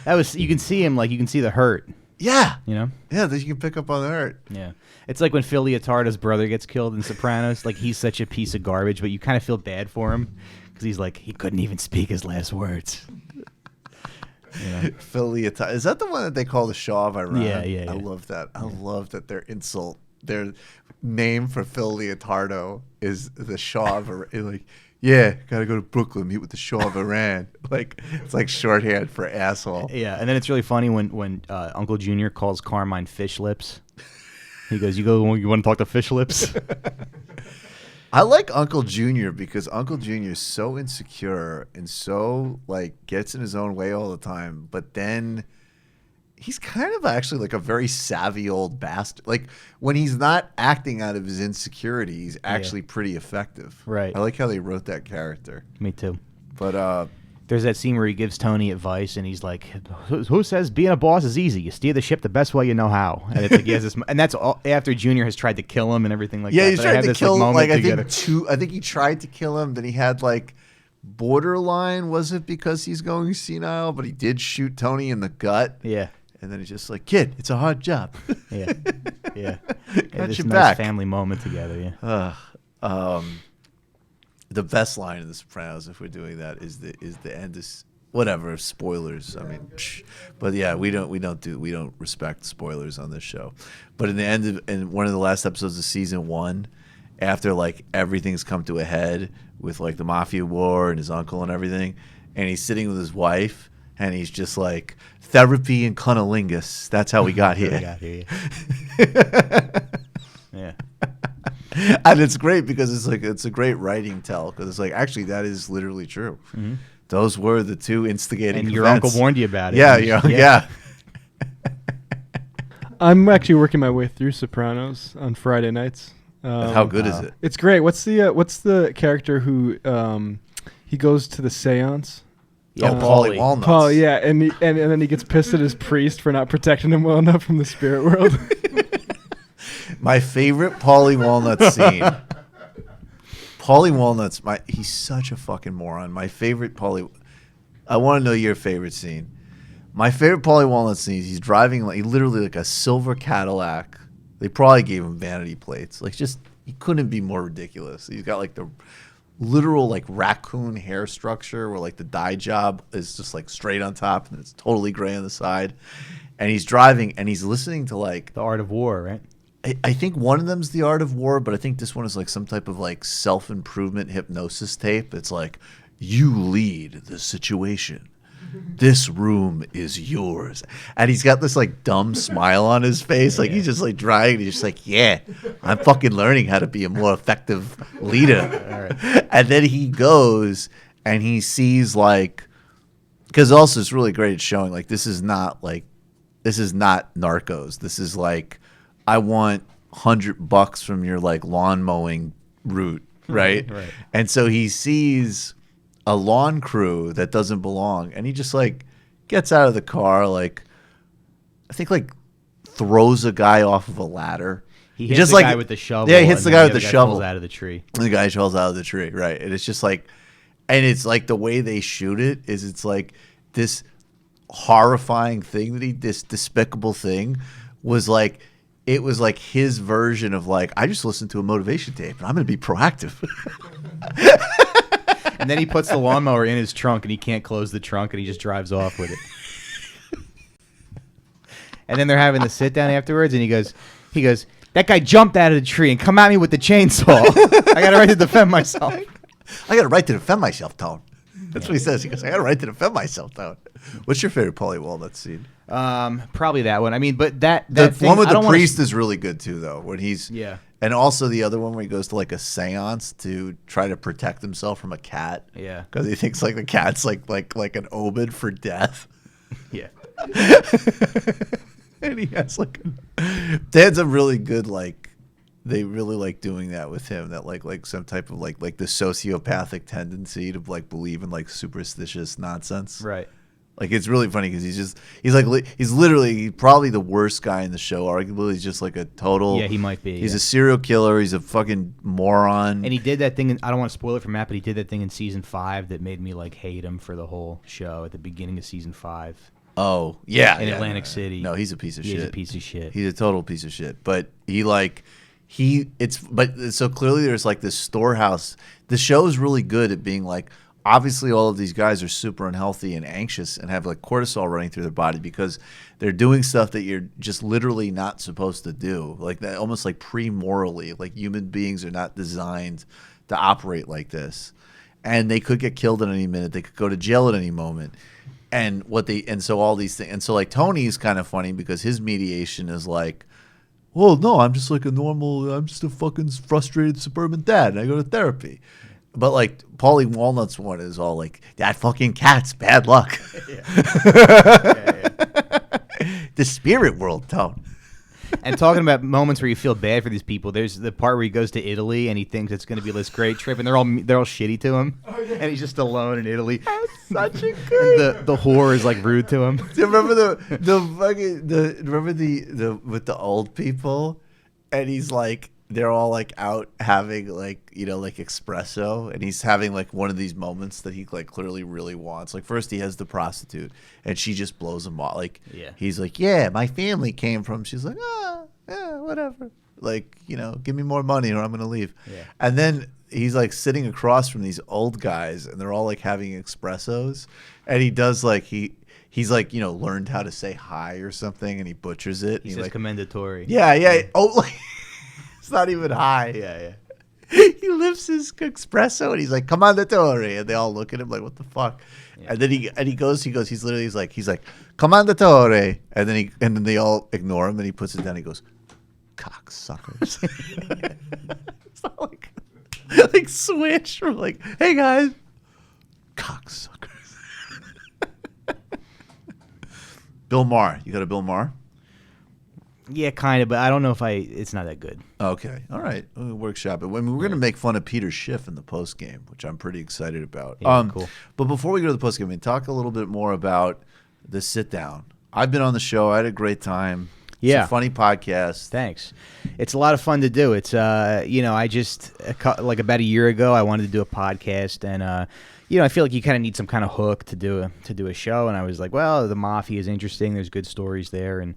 that was. You can see him, like you can see the hurt
Yeah.
You know?
Yeah, that you can pick up on the hurt.
Yeah. It's like when Phil Leotardo's brother gets killed in Sopranos. Like, he's such a piece of garbage, but you kind of feel bad for him because he's like, he couldn't even speak his last words. You know?
Phil Leotardo. Is that the one that they call the Shah of Iran?
Yeah.
I love that. I love that their name for Phil Leotardo is the Shah of Iran. Like, yeah, gotta go to Brooklyn, meet with the Shah of Iran. Like, it's like shorthand for asshole.
Yeah, and then it's really funny when Uncle Junior calls Carmine Fish Lips. He goes, you want to talk to Fish Lips?
I like Uncle Junior because Uncle Junior is so insecure and so like gets in his own way all the time, but then he's kind of actually like a very savvy old bastard. Like, when he's not acting out of his insecurity, he's actually pretty effective.
Right.
I like how they wrote that character.
Me too.
But
there's that scene where he gives Tony advice, and he's like, "Who says being a boss is easy? You steer the ship the best way you know how." And it's like he has this, and that's all after Junior has tried to kill him and everything like that.
Yeah, he's
But
tried to
this,
kill him. Like,
together.
I think he tried to kill him. Then he had like borderline. Was it because he's going senile? But he did shoot Tony in the gut.
Yeah.
And then he's just like, kid, it's a hard job.
Yeah.
Got
this
your
nice
back.
family moment together. Yeah.
The best line in The Sopranos, if we're doing that, is the end. Whatever spoilers. I mean, but yeah, we don't respect spoilers on this show. But in the end in one of the last episodes of season 1, after like everything's come to a head with like the mafia war and his uncle and everything, and he's sitting with his wife, and he's just like, therapy and cunnilingus. That's how we got here.
Yeah.
And it's great because it's a great writing tell, because it's like, actually that is literally true.
Mm-hmm.
Those were the two instigating
And
events.
your uncle warned you about it.
Yeah, yeah.
I'm actually working my way through Sopranos on Friday nights.
How good is it?
It's great. What's the character who he goes to the seance?
Yeah, Paulie Walnuts.
Paul, yeah, and then he gets pissed at his priest for not protecting him well enough from the spirit world.
My favorite Paulie Walnuts scene. Paulie Walnuts, he's such a fucking moron. My favorite Paulie. I want to know your favorite scene. My favorite Paulie Walnuts scene is he's driving literally like a silver Cadillac. They probably gave him vanity plates. Like, just, he couldn't be more ridiculous. He's got like the literal like raccoon hair structure where like the dye job is just like straight on top and it's totally gray on the side. And he's driving and he's listening to like
The Art of War, right?
I think one of them's The Art of War, but I think this one is like some type of like self-improvement hypnosis tape. It's like, you lead the situation. This room is yours. And he's got this like dumb smile on his face. Like, he's just like driving. He's just like, yeah, I'm fucking learning how to be a more effective leader. And then he goes and he sees like, because also it's really great at showing like, this is not Narcos. This is like, I want $100 from your like lawn mowing route, right?
Right.
And so he sees a lawn crew that doesn't belong, and he just like gets out of the car, like I think like throws a guy off of a ladder.
He hits
just
the
like,
guy with the shovel.
Yeah, he hits the guy with the
guy
shovel.
falls out of the tree.
And the guy falls out of the tree, right? And it's just like, and it's like the way they shoot it is it's like this horrifying thing that this despicable thing was like. It was like his version of like, I just listened to a motivation tape and I'm going to be proactive.
And then he puts the lawnmower in his trunk and he can't close the trunk and he just drives off with it. And then they're having the sit down afterwards and he goes, that guy jumped out of the tree and come at me with the chainsaw. I got a right to defend myself.
I got a right to defend myself, Tone. That's what he says. He goes, I got a right to defend myself, Tone. What's your favorite Paulie Walnuts scene?
Probably that one. I mean, but that
the
thing,
one with the priest is really good too, though. When he's and also the other one where he goes to like a seance to try to protect himself from a cat.
Yeah,
because he thinks like the cat's like an omen for death.
Yeah,
and he has like they had some really good like they really like doing that with him. That like some type of like the sociopathic tendency to like believe in like superstitious nonsense.
Right.
Like, it's really funny because he's literally probably the worst guy in the show. Arguably, he's just like a total.
Yeah, he might be.
He's a serial killer. He's a fucking moron.
And he did that thing. I don't want to spoil it for Matt, but he did that thing in season 5 that made me like hate him for the whole show at the beginning of season 5.
Oh, yeah.
In
yeah,
Atlantic
no,
City.
No, he's a piece of shit.
He's a piece of shit.
He's a total piece of shit. But so clearly there's like this storehouse. The show is really good at being like, obviously all of these guys are super unhealthy and anxious and have like cortisol running through their body because they're doing stuff that you're just literally not supposed to do. Like that, almost like pre-morally, like human beings are not designed to operate like this. And they could get killed at any minute. They could go to jail at any moment. And so all these things. And so like Tony's kind of funny because his mediation is like, well, no, I'm just a fucking frustrated suburban dad and I go to therapy. But like Paulie Walnut's one is all like, that fucking cat's bad luck. The spirit world, Tone.
And talking about moments where you feel bad for these people, there's the part where he goes to Italy and he thinks it's going to be this great trip, and they're all shitty to him, and he's just alone in Italy.
That's such a good.
The whore is like rude to him.
Do you remember the with the old people, and he's like they're all like out having like like espresso, and he's having like one of these moments that he like clearly really wants. Like first he has the prostitute and she just blows him off. Like he's like, yeah, my family came from. She's like, yeah, whatever. Like give me more money or I'm gonna leave.
Yeah.
And then he's like sitting across from these old guys and they're all like having espressos, and he does like he's like learned how to say hi or something, and he butchers it.
He says
like
commendatory.
Yeah. Oh, like. It's not even high. Yeah. He lifts his espresso and he's like, "Commendatore," and they all look at him like, "What the fuck?" Yeah. And then he goes. He's literally like, "Commendatore," and then they all ignore him. And he puts it down. He goes, "Cocksuckers." It's not like switch from like, "Hey guys, cocksuckers." Bill Maher, you got a Bill Maher?
Yeah, kind of, but I don't know if it's not that good.
Okay, all right. We'll workshop it. We're going to make fun of Peter Schiff in the post game, which I'm pretty excited about.
Yeah, cool.
But before we go to the post game, talk a little bit more about the sit down. I've been on the show. I had a great time. It's a funny podcast.
Thanks. It's a lot of fun to do. It's I just like about a year ago I wanted to do a podcast, and I feel like you kind of need some kind of hook to do a show, and I was like, well, the mafia is interesting. There's good stories there, and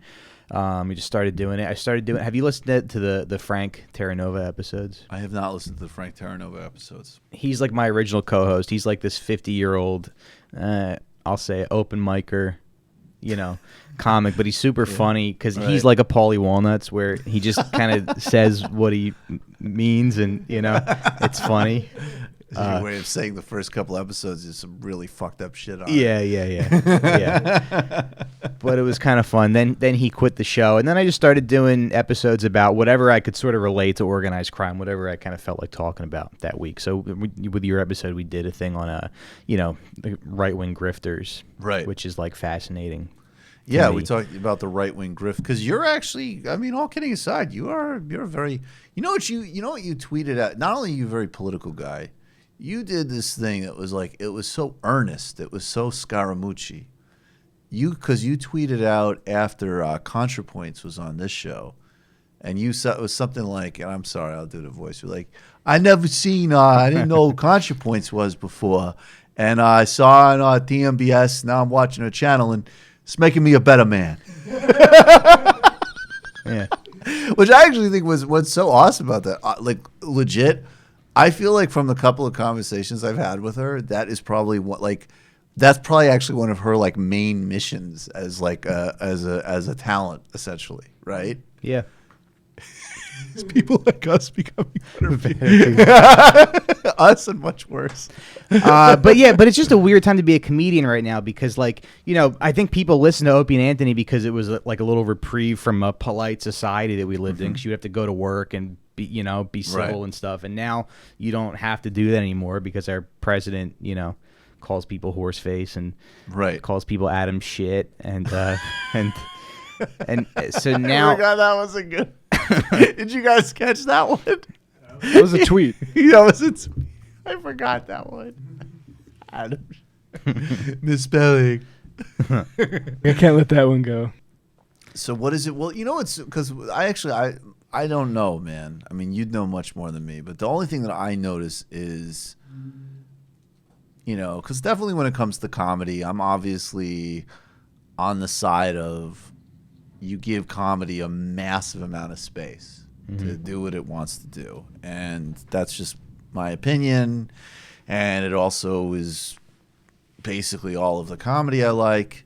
we just started doing it. Have you listened to the Frank Terranova episodes?
I have not listened to the Frank Terranova episodes.
He's like my original co-host. He's like this 50-year-old, I'll say open micer, comic, but he's super funny because he's like a Paulie Walnuts, where he just kind of says what he means, and it's funny.
Your way of saying the first couple episodes is some really fucked up shit on it.
Yeah. But it was kind of fun. Then he quit the show, and then I just started doing episodes about whatever I could sort of relate to organized crime, whatever I kind of felt like talking about that week. So with your episode, we did a thing on the right-wing grifters,
right?
Which is like fascinating.
Yeah, we talked about the right-wing grift because you're actually, I mean, all kidding aside, you're very, you know what you tweeted at. Not only are you a very political guy. You did this thing that was like, it was so earnest. It was so Scaramucci. Because you tweeted out after ContraPoints was on this show, and it was something like, and I'm sorry, I'll do the voice. You're like, I didn't know who ContraPoints was before, and I saw on TMBS, now I'm watching her channel, and it's making me a better man.
Yeah.
Which I actually think was what's so awesome about that. Like, legit, I feel like from the couple of conversations I've had with her, that's probably actually one of her like main missions as like as a talent, essentially, right?
Yeah.
It's people like us becoming us and much worse.
But it's just a weird time to be a comedian right now because, like, I think people listen to Opie and Anthony because it was like a little reprieve from a polite society that we lived in, because you have to go to work and be civil and stuff. And now you don't have to do that anymore because our president, calls people horseface and calls people Adam shit and so now.
I forgot that wasn't good. Did you guys catch that one?
That was a tweet.
I forgot that one. Adam. Misspelling.
I can't let that one go.
So what is it? Well, it's because I don't know, man. I mean, you'd know much more than me, but the only thing that I notice is, because definitely when it comes to comedy, I'm obviously on the side of you give comedy a massive amount of space to do what it wants to do. And that's just my opinion. And it also is basically all of the comedy I like.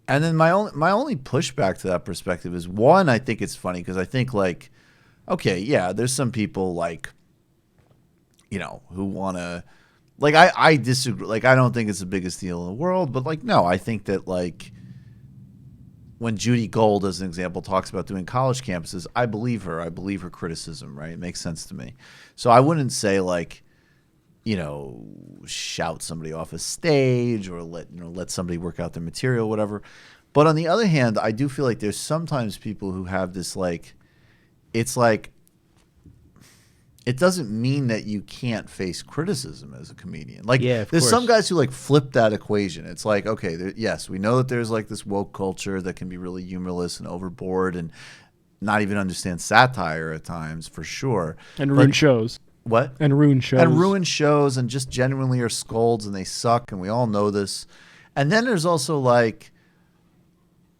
And then my only pushback to that perspective is, one, I think it's funny because I think, like, okay, yeah, there's some people, like, you know, who want to, like, I disagree. Like, I don't think it's the biggest deal in the world, but, like, no, I think that, like, when Judy Gold, as an example, talks about doing college campuses, I believe her. I believe her criticism, right? It makes sense to me. So I wouldn't say, like, you know, shout somebody off a stage or let somebody work out their material, whatever. But on the other hand, I do feel like there's sometimes people who have this, like, it's like, it doesn't mean that you can't face criticism as a comedian. Like, there's some guys who, like, flip that equation. It's like, okay, yes, we know that there's, like, this woke culture that can be really humorless and overboard and not even understand satire at times, for sure.
And ruin shows.
What?
And ruin shows.
And ruin shows and just genuinely are scolds and they suck, and we all know this. And then there's also, like,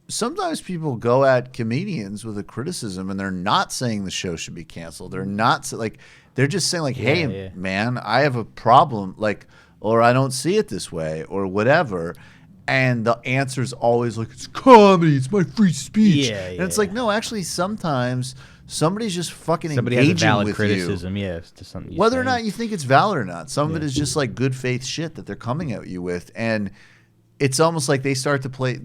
sometimes people go at comedians with a criticism and they're not saying the show should be canceled. They're not, like, they're just saying, like, hey, man, I have a problem, like, or I don't see it this way or whatever. And the answer is always like, it's comedy, it's my free speech. And it's like, no, actually, sometimes somebody's just fucking engaging
has a valid
with
criticism,
you.
To something.
Whether or not you think it's valid or not, some of it is just like good faith shit that they're coming at you with. And it's almost like they start to play,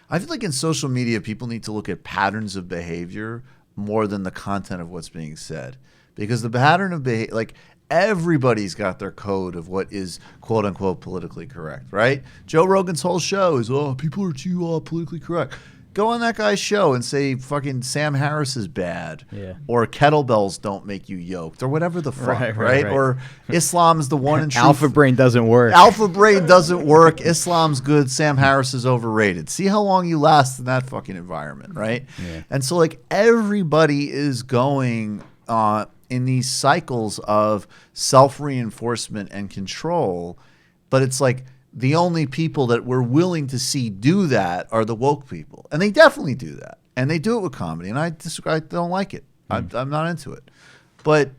I feel like in social media, people need to look at patterns of behavior more than the content of what's being said. Because the pattern of behavior, like, everybody's got their code of what is quote unquote politically correct, right? Joe Rogan's whole show is, oh, people are too politically correct. Go on that guy's show and say fucking Sam Harris is bad, or kettlebells don't make you yoked, or whatever the fuck, right? Or Islam is the one and true.
Alpha Brain doesn't work.
Alpha Brain doesn't work. Islam's good. Sam Harris is overrated. See how long you last in that fucking environment, right? And so, like, everybody is going in these cycles of self-reinforcement and control, but it's like, the only people that we're willing to see do that are the woke people. And they definitely do that. And they do it with comedy. And I disagree. I don't like it. I'm not into it. But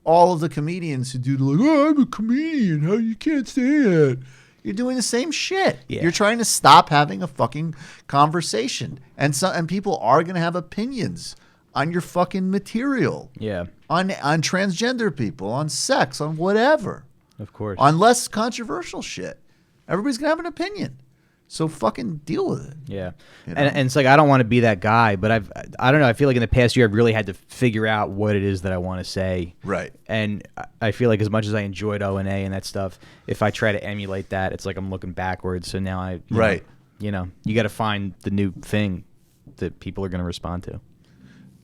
all of the comedians who do, like, oh, I'm a comedian. How you can't say that? You're doing the same shit. You're trying to stop having a fucking conversation. And people are going to have opinions on your fucking material. On transgender people, on sex, on whatever.
Of course.
On less controversial shit. Everybody's going to have an opinion. So fucking deal with it.
Yeah.
You know?
And it's like, I don't want to be that guy, but I don't know. I feel like in the past year, I've really had to figure out what it is that I want to say.
Right.
And I feel like as much as I enjoyed O&A and that stuff, if I try to emulate that, it's like I'm looking backwards. So now you got to find the new thing that people are going to respond to.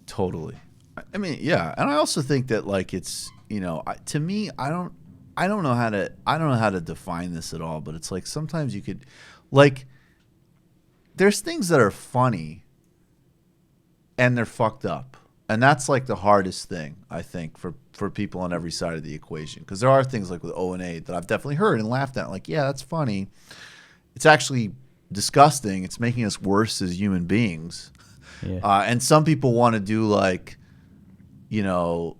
Totally. I mean, yeah. And I also think that, like, it's, you know, to me, I don't know how to define this at all, but it's like sometimes you could, like, there's things that are funny and they're fucked up. And that's like the hardest thing, I think, for people on every side of the equation. Because there are things like with O&A that I've definitely heard and laughed at. Like, yeah, that's funny. It's actually disgusting. It's making us worse as human beings. And some people want to do, like, you know,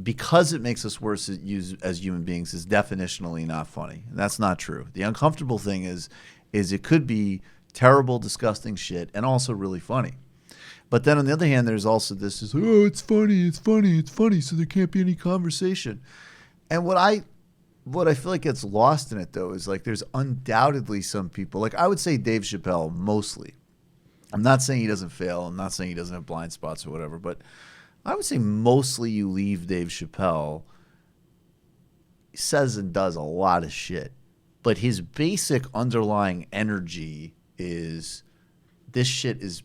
because it makes us worse as human beings is definitionally not funny. And that's not true. The uncomfortable thing is it could be terrible, disgusting shit and also really funny. But then on the other hand, there's also this is, oh, it's funny, so there can't be any conversation. And what I feel like gets lost in it, though, is like there's undoubtedly some people, like I would say Dave Chappelle mostly. I'm not saying he doesn't fail. I'm not saying he doesn't have blind spots or whatever, but I would say mostly you leave Dave Chappelle. He says and does a lot of shit, but his basic underlying energy is this shit is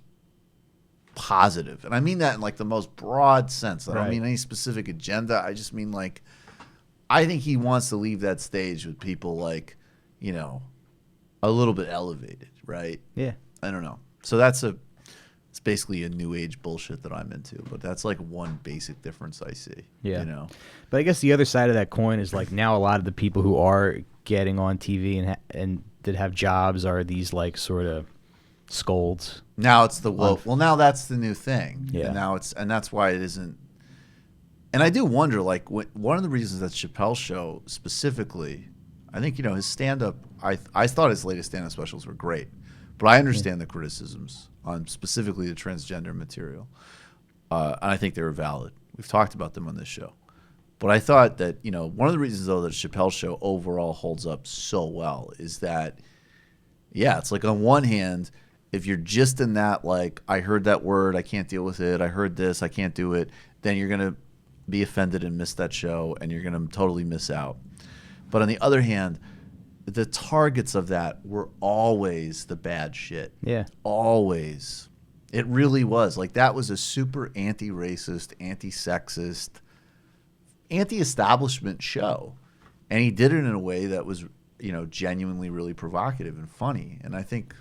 positive. And I mean that in like the most broad sense. I don't mean any specific agenda. I just mean like I think he wants to leave that stage with people like, you know, a little bit elevated, right?
Yeah.
I don't know. So it's basically a new age bullshit that I'm into, but that's like one basic difference I see.
Yeah.
You know?
But I guess the other side of that coin is like now a lot of the people who are getting on TV and that have jobs are these like sort of scolds.
Now it's the woke. Well, now that's the new thing.
Yeah.
And that's why it isn't. And I do wonder, like, one of the reasons that Chappelle's show specifically, I think, his stand-up, I thought his latest stand-up specials were great, but I understand the criticisms on specifically the transgender material, and I think they were valid. We've talked about them on this show. But I thought that, one of the reasons, though, that Chappelle's show overall holds up so well is that, yeah, it's like on one hand, if you're just in that, like, I heard that word, I can't deal with it, I heard this, I can't do it, then you're going to be offended and miss that show, and you're going to totally miss out. But on the other hand, the targets of that were always the bad shit.
Yeah.
Always. It really was. Like, that was a super anti-racist, anti-sexist, anti-establishment show. And he did it in a way that was, genuinely really provocative and funny. And I think,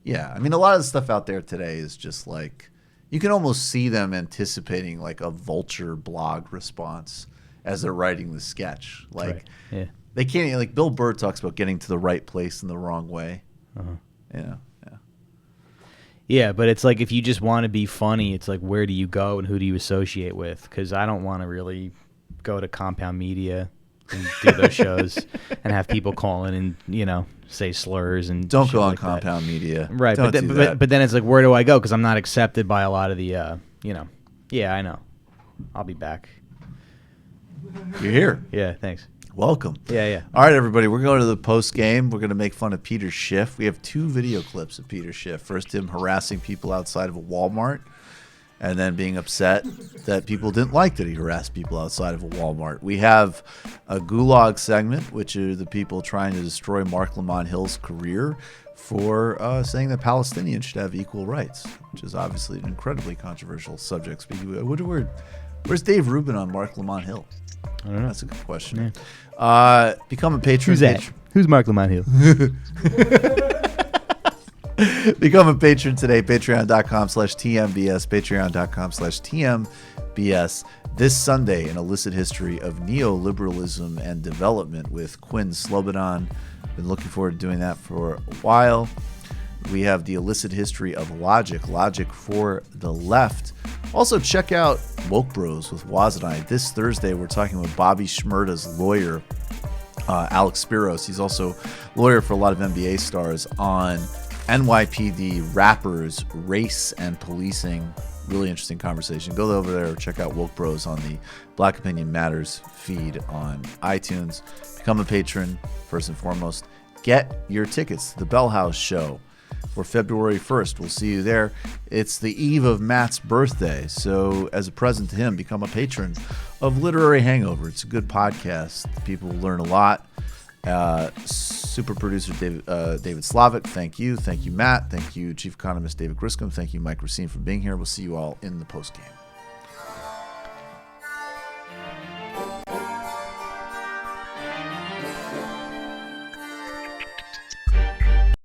yeah, I mean, a lot of the stuff out there today is just like, you can almost see them anticipating like a Vulture blog response as they're writing the sketch. Like,
Right. Yeah.
they can't, like, Bill Burr talks about getting to the right place in the wrong way.
Uh-huh. Yeah, but it's like if you just want to be funny, it's like where do you go and who do you associate with? Because I don't want to really go to Compound Media and do those shows and have people call in and, say slurs and
Don't
shit
go on
like that.
Compound Media.
Right,
Don't
but
do that.
but then it's like where do I go? Because I'm not accepted by a lot of the, Yeah, I know. I'll be back.
You're here.
Yeah, thanks.
Welcome.
Yeah.
All right, everybody, we're going to the post game. We're going to make fun of Peter Schiff. We have 2 video clips of Peter Schiff. First, him harassing people outside of a Walmart, and then being upset that people didn't like that he harassed people outside of a Walmart. We have a gulag segment, which are the people trying to destroy Mark Lamont Hill's career for saying that Palestinians should have equal rights, which is obviously an incredibly controversial subject. Where's Dave Rubin on Mark Lamont Hill?
I don't know.
That's a good question. Yeah. Become a patron.
Who's that? Who's Mark Lamont Hill?
Become a patron today. Patreon.com/TMBS. Patreon.com/TMBS. This Sunday, an illicit history of neoliberalism and development with Quinn Slobodan. Been looking forward to doing that for a while. We have the illicit history of logic for the left. Also, check out Woke Bros with Waz and I. This Thursday, we're talking with Bobby Shmurda's lawyer, Alex Spiros. He's also lawyer for a lot of NBA stars on NYPD rappers, race, and policing. Really interesting conversation. Go over there, check out Woke Bros on the Black Opinion Matters feed on iTunes. Become a patron, first and foremost. Get your tickets to the Bell House show for February 1st. We'll see you there. It's the eve of Matt's birthday, so as a present to him, become a patron of Literary Hangover. It's a good podcast. People will learn a lot. Super producer David Slavic, thank you. Thank you, Matt. Thank you, Chief Economist David Griscom. Thank you, Mike Recine, for being here. We'll see you all in the postgame.